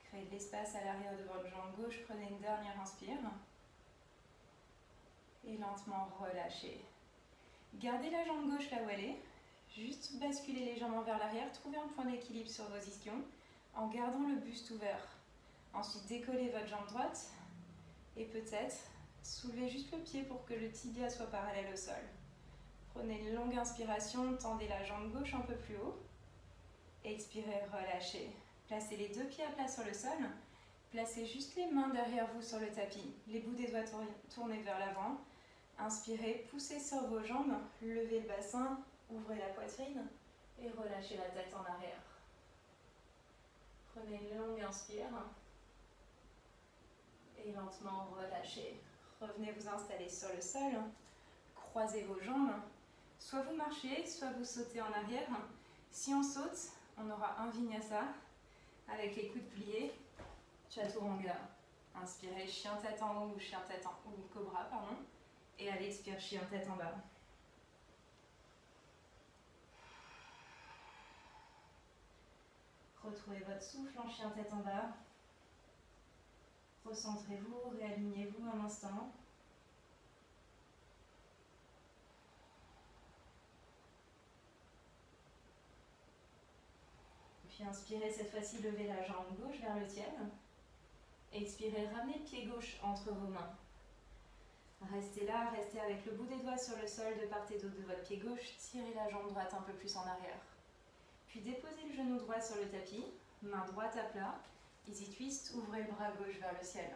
Créez de l'espace à l'arrière de votre jambe gauche. Prenez une dernière inspire. Et lentement relâchez. Gardez la jambe gauche là où elle est. Juste basculez légèrement vers l'arrière. Trouvez un point d'équilibre sur vos ischions en gardant le buste ouvert. Ensuite, décollez votre jambe droite. Et peut-être soulevez juste le pied pour que le tibia soit parallèle au sol. Prenez une longue inspiration, tendez la jambe gauche un peu plus haut. Expirez, relâchez. Placez les deux pieds à plat sur le sol. Placez juste les mains derrière vous sur le tapis. Les bouts des doigts tournés vers l'avant. Inspirez, poussez sur vos jambes, levez le bassin, ouvrez la poitrine et relâchez la tête en arrière. Prenez une longue inspire. Et lentement relâchez. Revenez vous installer sur le sol. Croisez vos jambes. Soit vous marchez, soit vous sautez en arrière. Si on saute, on aura un vinyasa avec les coudes pliés. Chaturanga. Inspirez, chien tête en haut ou chien tête en haut, cobra, pardon. Et à l'expire, chien tête en bas. Retrouvez votre souffle en chien tête en bas. Recentrez-vous, réalignez-vous un instant. Puis inspirez, cette fois-ci, levez la jambe gauche vers le ciel. Expirez, ramenez le pied gauche entre vos mains. Restez là, restez avec le bout des doigts sur le sol de part et d'autre de votre pied gauche. Tirez la jambe droite un peu plus en arrière. Puis déposez le genou droit sur le tapis, main droite à plat. Easy twist, ouvrez le bras gauche vers le ciel.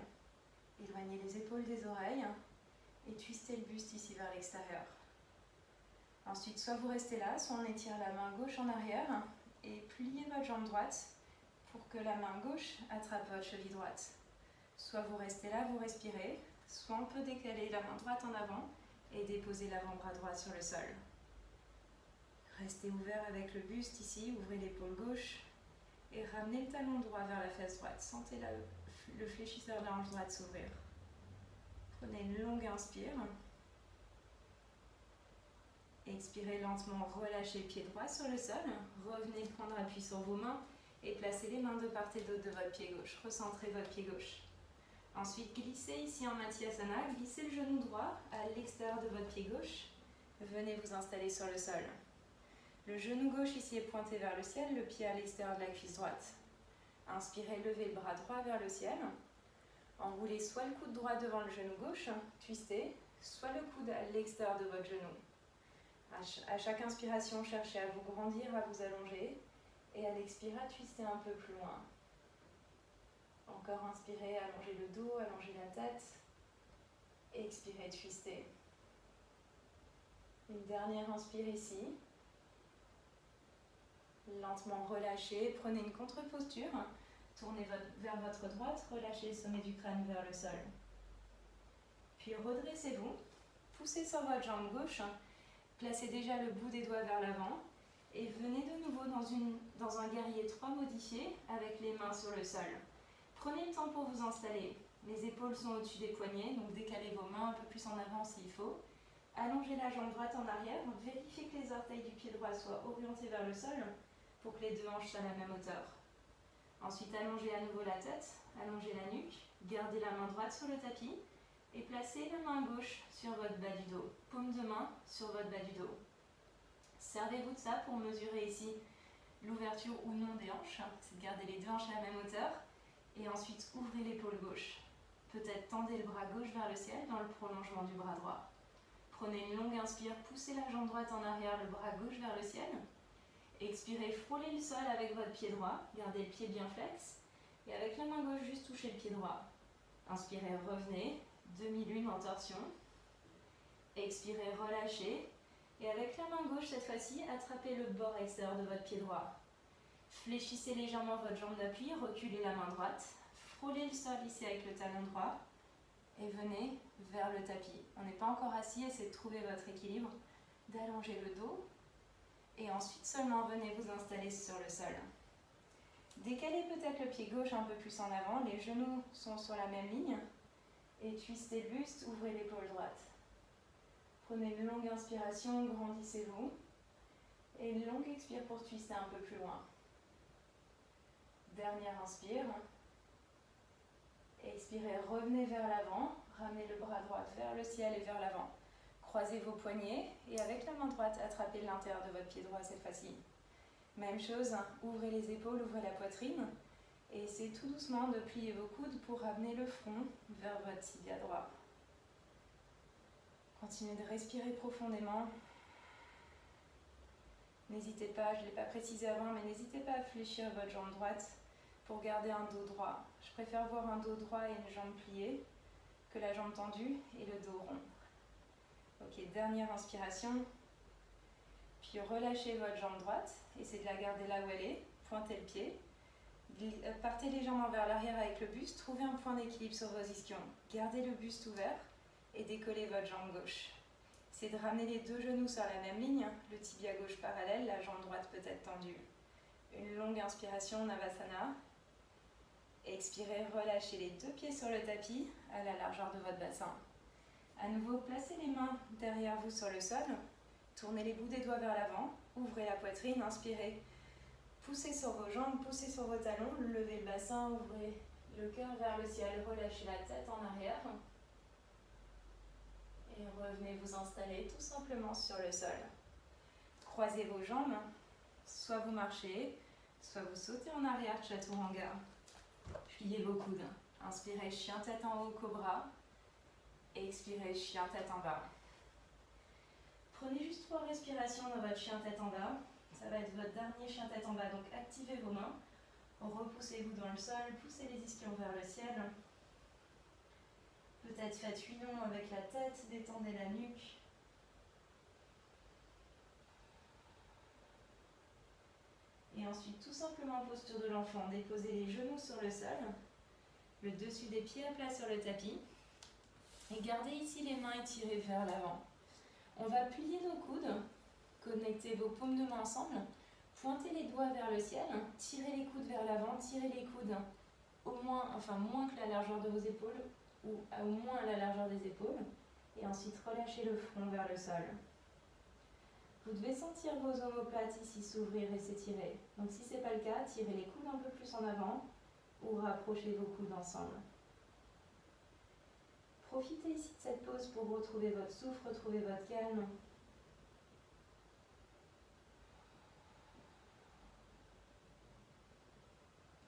Éloignez les épaules des oreilles et twistez le buste ici vers l'extérieur. Ensuite, soit vous restez là, soit on étire la main gauche en arrière et pliez votre jambe droite pour que la main gauche attrape votre cheville droite. Soit vous restez là, vous respirez, soit on peut décaler la main droite en avant et déposer l'avant-bras droit sur le sol. Restez ouvert avec le buste ici, ouvrez l'épaule gauche et ramenez le talon droit vers la face droite. Sentez le fléchisseur de la hanche droite s'ouvrir. Prenez une longue inspire. Expirez lentement, relâchez le pied droit sur le sol. Revenez prendre appui sur vos mains et placez les mains de part et d'autre de votre pied gauche. Recentrez votre pied gauche. Ensuite, glissez ici en Matyasana, glissez le genou droit à l'extérieur de votre pied gauche. Venez vous installer sur le sol. Le genou gauche ici est pointé vers le ciel, le pied à l'extérieur de la cuisse droite. Inspirez, levez le bras droit vers le ciel. Enroulez soit le coude droit devant le genou gauche, twistez, soit le coude à l'extérieur de votre genou. À chaque inspiration, cherchez à vous grandir, à vous allonger. Et à l'expire, à twister un peu plus loin. Encore inspirez, allongez le dos, allongez la tête. Expirez, twistez. Une dernière inspire ici. Lentement relâchez, prenez une contre-posture. Tournez vers votre droite, relâchez le sommet du crâne vers le sol. Puis redressez-vous. Poussez sur votre jambe gauche, placez déjà le bout des doigts vers l'avant et venez de nouveau dans un guerrier 3 modifié avec les mains sur le sol. Prenez le temps pour vous installer. Les épaules sont au-dessus des poignets, donc décalez vos mains un peu plus en avant s'il faut. Allongez la jambe droite en arrière, vérifiez que les orteils du pied droit soient orientés vers le sol pour que les deux hanches soient à la même hauteur. Ensuite, allongez à nouveau la tête, allongez la nuque, gardez la main droite sur le tapis et placez la main gauche sur votre bas du dos, paume de main sur votre bas du dos. Servez-vous de ça pour mesurer ici l'ouverture ou non des hanches, c'est de garder les deux hanches à la même hauteur et ensuite ouvrez l'épaule gauche. Peut-être tendez le bras gauche vers le ciel dans le prolongement du bras droit. Prenez une longue inspire, poussez la jambe droite en arrière, le bras gauche vers le ciel. Expirez, frôlez le sol avec votre pied droit, gardez le pied bien flex. Et avec la main gauche, juste touchez le pied droit. Inspirez, revenez, demi-lune en torsion. Expirez, relâchez. Et avec la main gauche, cette fois-ci, attrapez le bord extérieur de votre pied droit. Fléchissez légèrement votre jambe d'appui, reculez la main droite. Frôlez le sol ici avec le talon droit. Et venez vers le tapis. On n'est pas encore assis, essayez de trouver votre équilibre, d'allonger le dos. Et ensuite seulement venez vous installer sur le sol. Décalez peut-être le pied gauche un peu plus en avant, les genoux sont sur la même ligne. Et twistez le buste, ouvrez l'épaule droite. Prenez une longue inspiration, grandissez-vous. Et une longue expire pour twister un peu plus loin. Dernière inspire. Expirez, revenez vers l'avant, ramenez le bras droit vers le ciel et vers l'avant. Croisez vos poignets et avec la main droite, attrapez l'intérieur de votre pied droit cette fois-ci. Même chose, ouvrez les épaules, ouvrez la poitrine et essayez tout doucement de plier vos coudes pour ramener le front vers votre tibia droit. Continuez de respirer profondément. N'hésitez pas, je ne l'ai pas précisé avant, mais n'hésitez pas à fléchir votre jambe droite pour garder un dos droit. Je préfère voir un dos droit et une jambe pliée que la jambe tendue et le dos rond. Ok, dernière inspiration. Puis relâchez votre jambe droite. Essayez de la garder là où elle est. Pointez le pied. Partez légèrement vers l'arrière avec le buste. Trouvez un point d'équilibre sur vos ischions. Gardez le buste ouvert et décollez votre jambe gauche. Essayez de ramener les deux genoux sur la même ligne. Le tibia gauche parallèle, la jambe droite peut être tendue. Une longue inspiration, Navasana. Expirez, relâchez les deux pieds sur le tapis à la largeur de votre bassin. À nouveau, placez les mains derrière vous sur le sol. Tournez les bouts des doigts vers l'avant. Ouvrez la poitrine, inspirez. Poussez sur vos jambes, poussez sur vos talons. Levez le bassin, ouvrez le cœur vers le ciel. Relâchez la tête en arrière. Et revenez vous installer tout simplement sur le sol. Croisez vos jambes. Soit vous marchez, soit vous sautez en arrière, Chaturanga. Pliez vos coudes. Inspirez, chien tête en haut, cobra. Expirez, chien tête en bas. Prenez juste 3 respirations dans votre chien tête en bas. Ça va être votre dernier chien tête en bas, donc activez vos mains. Repoussez-vous dans le sol, poussez les ischions vers le ciel. Peut-être faites 8 longs avec la tête, détendez la nuque. Et ensuite, tout simplement posture de l'enfant, déposez les genoux sur le sol, le dessus des pieds à plat sur le tapis. Et gardez ici les mains étirées vers l'avant. On va plier nos coudes, connectez vos paumes de main ensemble, pointez les doigts vers le ciel, tirez les coudes vers l'avant, tirez les coudes moins que la largeur de vos épaules, ou au moins à la largeur des épaules, et ensuite relâchez le front vers le sol. Vous devez sentir vos omoplates ici s'ouvrir et s'étirer. Donc si ce n'est pas le cas, tirez les coudes un peu plus en avant ou rapprochez vos coudes ensemble. Profitez ici de cette pause pour retrouver votre souffle, retrouver votre calme.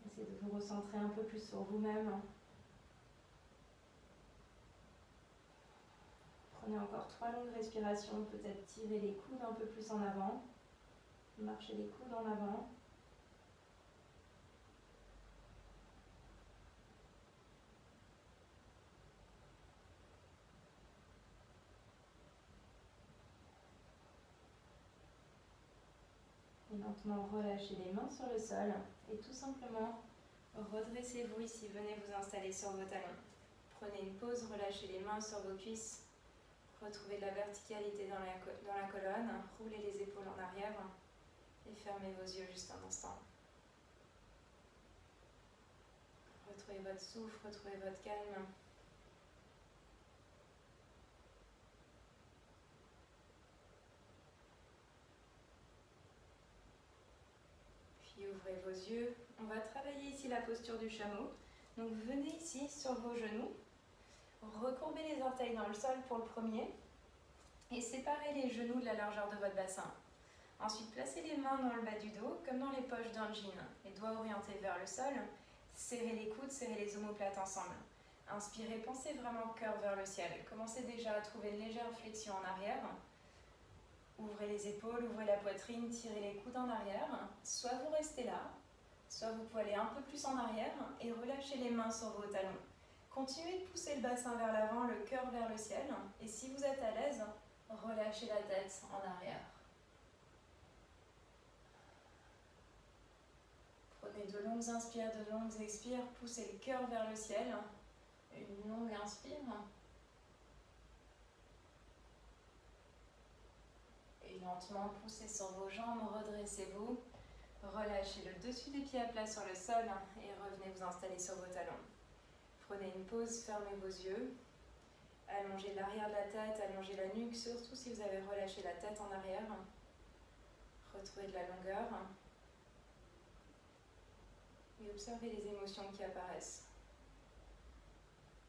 Essayez de vous recentrer un peu plus sur vous-même. Prenez encore 3 longues respirations, peut-être tirez les coudes un peu plus en avant. Marchez les coudes en avant. Et lentement relâchez les mains sur le sol et tout simplement redressez-vous ici, venez vous installer sur vos talons. Prenez une pause, relâchez les mains sur vos cuisses, Retrouvez de la verticalité dans la colonne, roulez les épaules en arrière et fermez vos yeux juste un instant. Retrouvez votre souffle, retrouvez votre calme. Puis ouvrez vos yeux. On va travailler ici la posture du chameau. Donc venez ici sur vos genoux. Recourbez les orteils dans le sol pour le premier. Et séparez les genoux de la largeur de votre bassin. Ensuite, placez les mains dans le bas du dos, comme dans les poches d'un jean. Les doigts orientés vers le sol. Serrez les coudes, serrez les omoplates ensemble. Inspirez, pensez vraiment cœur vers le ciel. Commencez déjà à trouver une légère flexion en arrière. Ouvrez les épaules, ouvrez la poitrine, tirez les coudes en arrière. Soit vous restez là, soit vous pouvez aller un peu plus en arrière et relâchez les mains sur vos talons. Continuez de pousser le bassin vers l'avant, le cœur vers le ciel. Et si vous êtes à l'aise, relâchez la tête en arrière. Prenez de longues inspires, de longues expires. Poussez le cœur vers le ciel. Une longue inspire. Et lentement, poussez sur vos jambes, redressez-vous. Relâchez le dessus des pieds à plat sur le sol et revenez vous installer sur vos talons. Prenez une pause, fermez vos yeux. Allongez l'arrière de la tête, allongez la nuque, surtout si vous avez relâché la tête en arrière. Retrouvez de la longueur. Et observez les émotions qui apparaissent.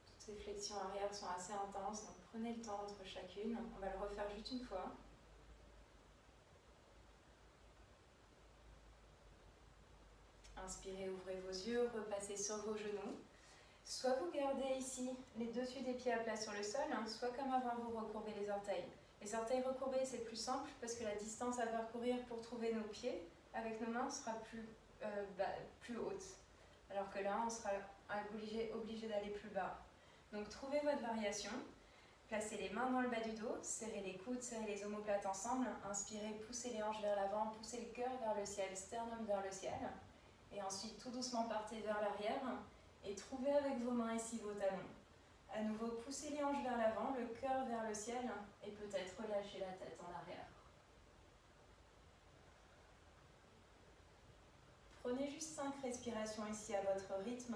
Toutes ces flexions arrière sont assez intenses, donc prenez le temps entre chacune. On va le refaire juste une fois. Inspirez, ouvrez vos yeux, repassez sur vos genoux. Soit vous gardez ici les dessus des pieds à plat sur le sol, soit comme avant vous recourbez les orteils. Les orteils recourbés c'est plus simple parce que la distance à parcourir pour trouver nos pieds avec nos mains sera plus haute. Alors que là on sera obligé d'aller plus bas. Donc trouvez votre variation. Placez les mains dans le bas du dos, serrez les coudes, serrez les omoplates ensemble. Inspirez, poussez les hanches vers l'avant, poussez le cœur vers le ciel, sternum vers le ciel. Et ensuite tout doucement partez vers l'arrière. Et trouvez avec vos mains ici vos talons. À nouveau, poussez les hanches vers l'avant, le cœur vers le ciel et peut-être relâchez la tête en arrière. Prenez juste 5 respirations ici à votre rythme.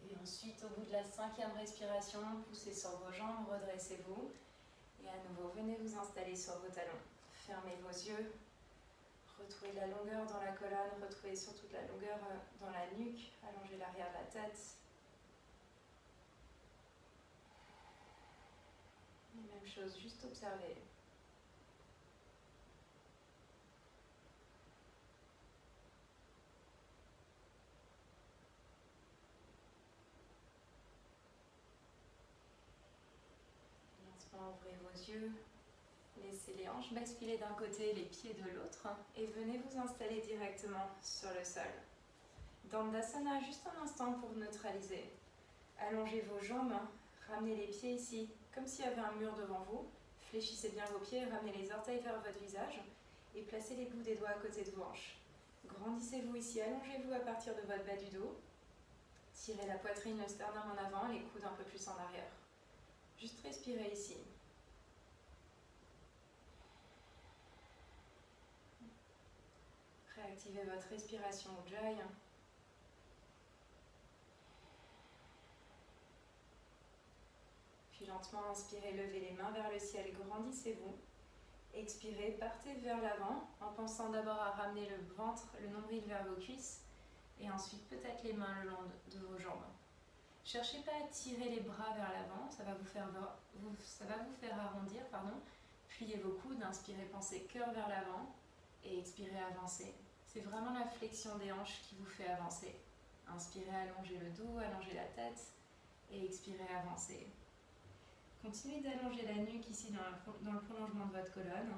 Et ensuite, au bout de la 5e respiration, poussez sur vos jambes, redressez-vous. Et à nouveau, venez vous installer sur vos talons. Fermez vos yeux, retrouvez de la longueur dans la colonne, retrouvez surtout de la longueur dans la nuque, allongez l'arrière de la tête. Et même chose, juste observez. Maintenant, ouvrez vos yeux. Laissez les hanches basculer d'un côté, les pieds de l'autre et venez vous installer directement sur le sol. Dandasana, juste un instant pour neutraliser. Allongez vos jambes, ramenez les pieds ici comme s'il y avait un mur devant vous. Fléchissez bien vos pieds, ramenez les orteils vers votre visage et placez les bouts des doigts à côté de vos hanches. Grandissez-vous ici, allongez-vous à partir de votre bas du dos. Tirez la poitrine, le sternum en avant, les coudes un peu plus en arrière. Juste respirez ici. Réactivez votre respiration Ujjayi. Puis lentement, inspirez, levez les mains vers le ciel, grandissez-vous. Expirez, partez vers l'avant en pensant d'abord à ramener le ventre, le nombril vers vos cuisses et ensuite peut-être les mains le long de vos jambes. Cherchez pas à tirer les bras vers l'avant, ça va vous faire arrondir. Pliez vos coudes, inspirez, pensez cœur vers l'avant et expirez, avancez. C'est vraiment la flexion des hanches qui vous fait avancer. Inspirez, allongez le dos, allongez la tête et expirez, avancez. Continuez d'allonger la nuque ici dans le prolongement de votre colonne.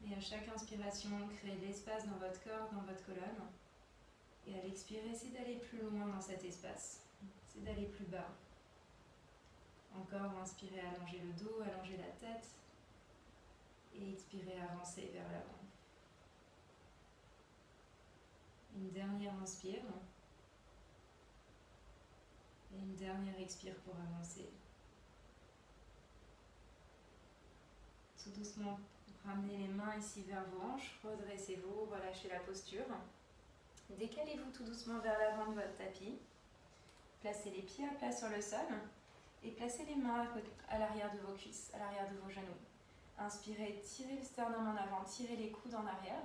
Et à chaque inspiration, créez de l'espace dans votre corps, dans votre colonne. Et à l'expirer, c'est d'aller plus loin dans cet espace. C'est d'aller plus bas. Encore, inspirez, allongez le dos, allongez la tête. Et expirez, avancez vers l'avant. Une dernière inspire. Et une dernière expire pour avancer. Tout doucement, ramenez les mains ici vers vos hanches, redressez-vous, relâchez la posture. Décalez-vous tout doucement vers l'avant de votre tapis. Placez les pieds à plat sur le sol et placez les mains à l'arrière de vos cuisses, à l'arrière de vos genoux. Inspirez, tirez le sternum en avant, tirez les coudes en arrière.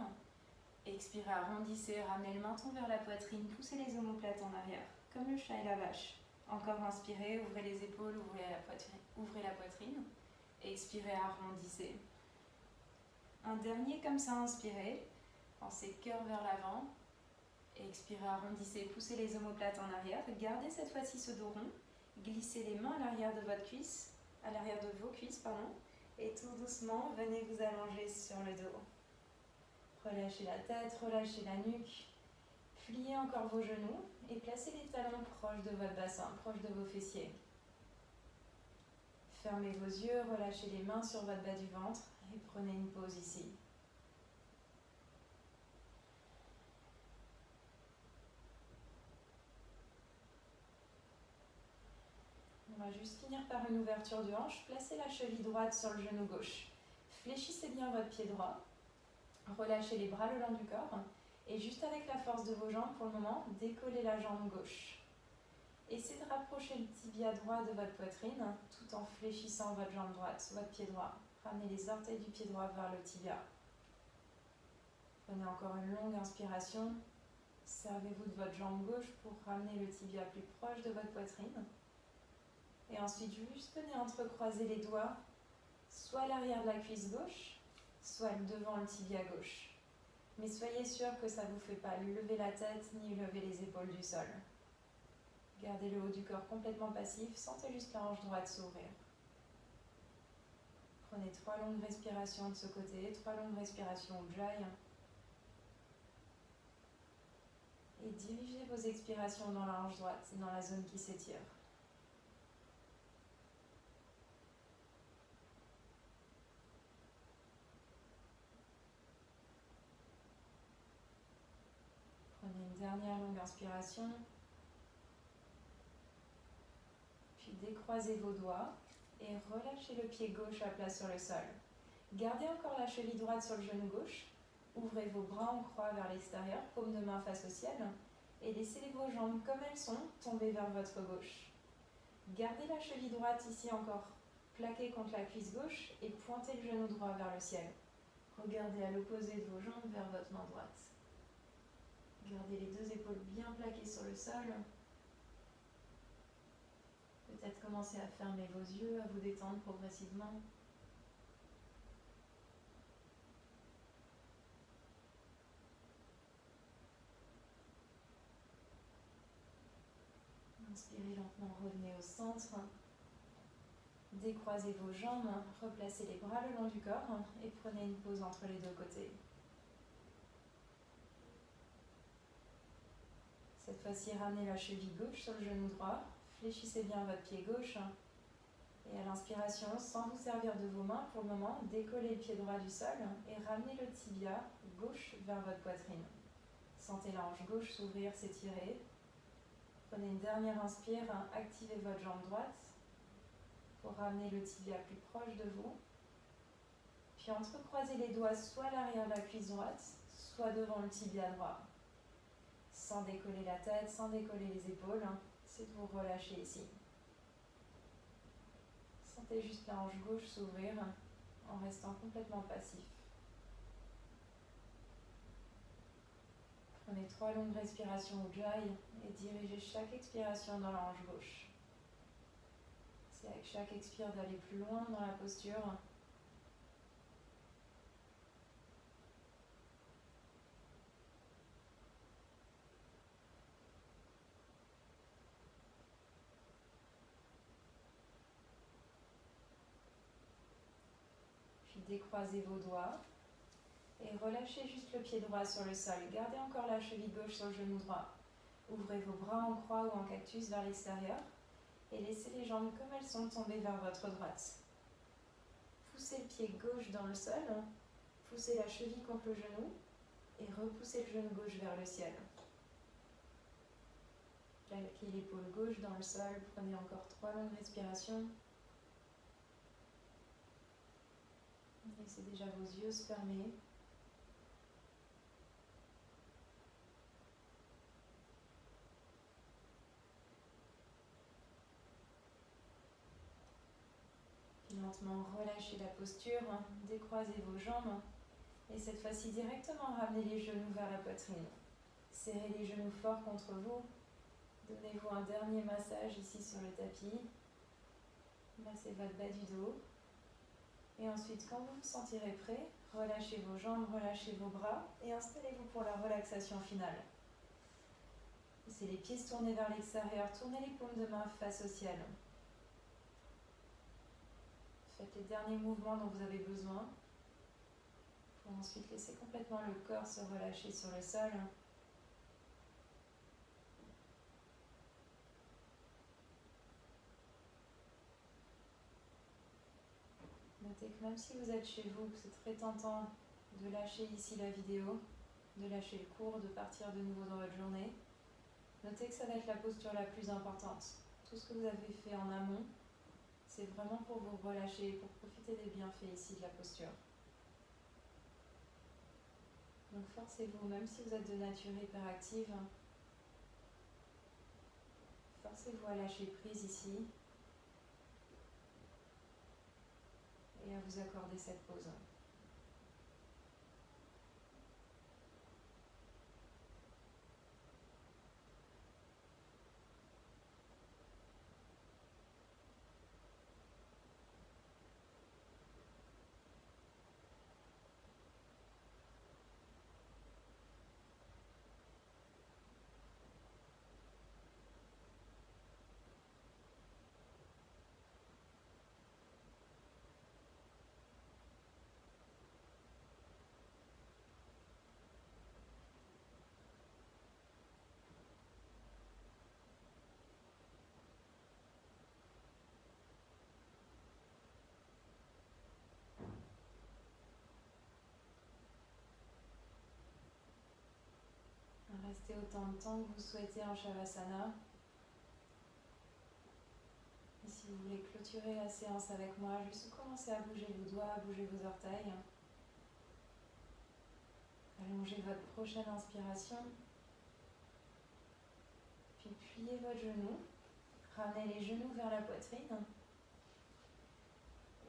Expirez, arrondissez, ramenez le menton vers la poitrine, poussez les omoplates en arrière, comme le chat et la vache. Encore inspirez, ouvrez les épaules, ouvrez la poitrine. Expirez, arrondissez. Un dernier comme ça, inspirez, pensez cœur vers l'avant. Expirez, arrondissez, poussez les omoplates en arrière. Gardez cette fois-ci ce dos rond. Glissez les mains à l'arrière de votre cuisse, à l'arrière de vos cuisses, pardon. Et tout doucement, venez vous allonger sur le dos. Relâchez la tête, relâchez la nuque. Pliez encore vos genoux et placez les talons proches de votre bassin, proches de vos fessiers. Fermez vos yeux, relâchez les mains sur votre bas du ventre et prenez une pause ici. On va juste finir par une ouverture de hanche. Placez la cheville droite sur le genou gauche. Fléchissez bien votre pied droit. Relâchez les bras le long du corps. Et juste avec la force de vos jambes, pour le moment, décollez la jambe gauche. Essayez de rapprocher le tibia droit de votre poitrine tout en fléchissant votre jambe droite, votre pied droit. Ramenez les orteils du pied droit vers le tibia. Prenez encore une longue inspiration. Servez-vous de votre jambe gauche pour ramener le tibia plus proche de votre poitrine. Et ensuite, juste venez entrecroiser les doigts, soit à l'arrière de la cuisse gauche, soit devant le tibia gauche. Mais soyez sûr que ça ne vous fait pas lever la tête ni lever les épaules du sol. Gardez le haut du corps complètement passif, sentez juste la hanche droite s'ouvrir. Prenez 3 longues respirations de ce côté, 3 longues respirations Ujjayi. Et dirigez vos expirations dans la hanche droite, dans la zone qui s'étire. Prenez une dernière longue inspiration. Puis décroisez vos doigts et relâchez le pied gauche à plat sur le sol. Gardez encore la cheville droite sur le genou gauche. Ouvrez vos bras en croix vers l'extérieur, paume de main face au ciel. Et laissez vos jambes comme elles sont tomber vers votre gauche. Gardez la cheville droite ici encore plaquée contre la cuisse gauche et pointez le genou droit vers le ciel. Regardez à l'opposé de vos jambes vers votre main droite. Gardez les 2 épaules bien plaquées sur le sol. Peut-être commencer à fermer vos yeux, à vous détendre progressivement. Inspirez lentement, revenez au centre. Décroisez vos jambes, replacez les bras le long du corps et prenez une pause entre les 2 côtés. Cette fois-ci, ramenez la cheville gauche sur le genou droit. Fléchissez bien votre pied gauche. Et à l'inspiration, sans vous servir de vos mains pour le moment, décollez le pied droit du sol et ramenez le tibia gauche vers votre poitrine. Sentez la hanche gauche s'ouvrir, s'étirer. Prenez une dernière inspire, activez votre jambe droite pour ramener le tibia plus proche de vous. Puis entrecroisez les doigts soit à l'arrière de la cuisse droite, soit devant le tibia droit. Sans décoller la tête, sans décoller les épaules, c'est de vous relâcher ici. Sentez juste la hanche gauche s'ouvrir en restant complètement passif. Prenez 3 longues respirations Ujjayi et dirigez chaque expiration dans la hanche gauche. C'est avec chaque expire d'aller plus loin dans la posture. Puis décroisez vos doigts et relâchez juste le pied droit sur le sol. Gardez encore la cheville gauche sur le genou droit. Ouvrez vos bras en croix ou en cactus vers l'extérieur et laissez les jambes comme elles sont tomber vers votre droite. Poussez le pied gauche dans le sol, poussez la cheville contre le genou et repoussez le genou gauche vers le ciel. Plaquez l'épaule gauche dans le sol, prenez encore 3 longues respirations. Laissez déjà vos yeux se fermer. Puis lentement relâchez la posture, décroisez vos jambes et cette fois-ci directement ramenez les genoux vers la poitrine. Serrez les genoux fort contre vous. Donnez-vous un dernier massage ici sur le tapis. Massez votre bas du dos. Et ensuite, quand vous vous sentirez prêt, relâchez vos jambes, relâchez vos bras et installez-vous pour la relaxation finale. Laissez les pieds se tourner vers l'extérieur, tournez les paumes de main face au ciel. Faites les derniers mouvements dont vous avez besoin pour ensuite laisser complètement le corps se relâcher sur le sol. Notez que même si vous êtes chez vous, que c'est très tentant de lâcher ici la vidéo, de lâcher le cours, de partir de nouveau dans votre journée, notez que ça va être la posture la plus importante. Tout ce que vous avez fait en amont, c'est vraiment pour vous relâcher, pour profiter des bienfaits ici de la posture. Donc forcez-vous, même si vous êtes de nature hyperactive, forcez-vous à lâcher prise ici et à vous accorder cette pause. Restez autant de temps que vous souhaitez en Shavasana. Et si vous voulez clôturer la séance avec moi, juste commencez à bouger vos doigts, à bouger vos orteils. Allongez votre prochaine inspiration. Puis pliez votre genou. Ramenez les genoux vers la poitrine.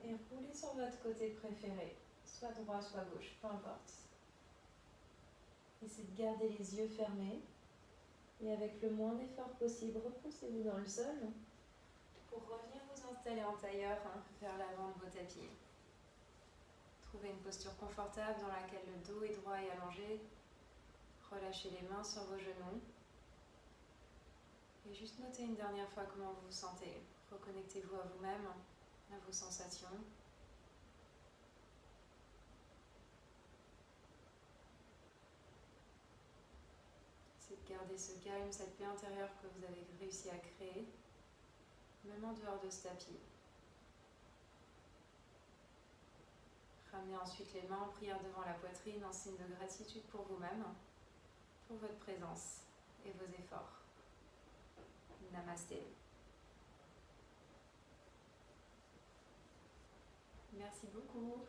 Et roulez sur votre côté préféré, soit droit, soit gauche, peu importe. Essayez de garder les yeux fermés. Et avec le moins d'effort possible, repoussez-vous dans le sol pour revenir vous installer en tailleur vers l'avant de vos tapis. Trouvez une posture confortable dans laquelle le dos est droit et allongé. Relâchez les mains sur vos genoux. Et juste notez une dernière fois comment vous vous sentez. Reconnectez-vous à vous-même, à vos sensations. C'est de garder ce calme, cette paix intérieure que vous avez réussi à créer, même en dehors de ce tapis. Ramenez ensuite les mains en prière devant la poitrine en signe de gratitude pour vous-même, pour votre présence et vos efforts. Namasté. Merci beaucoup.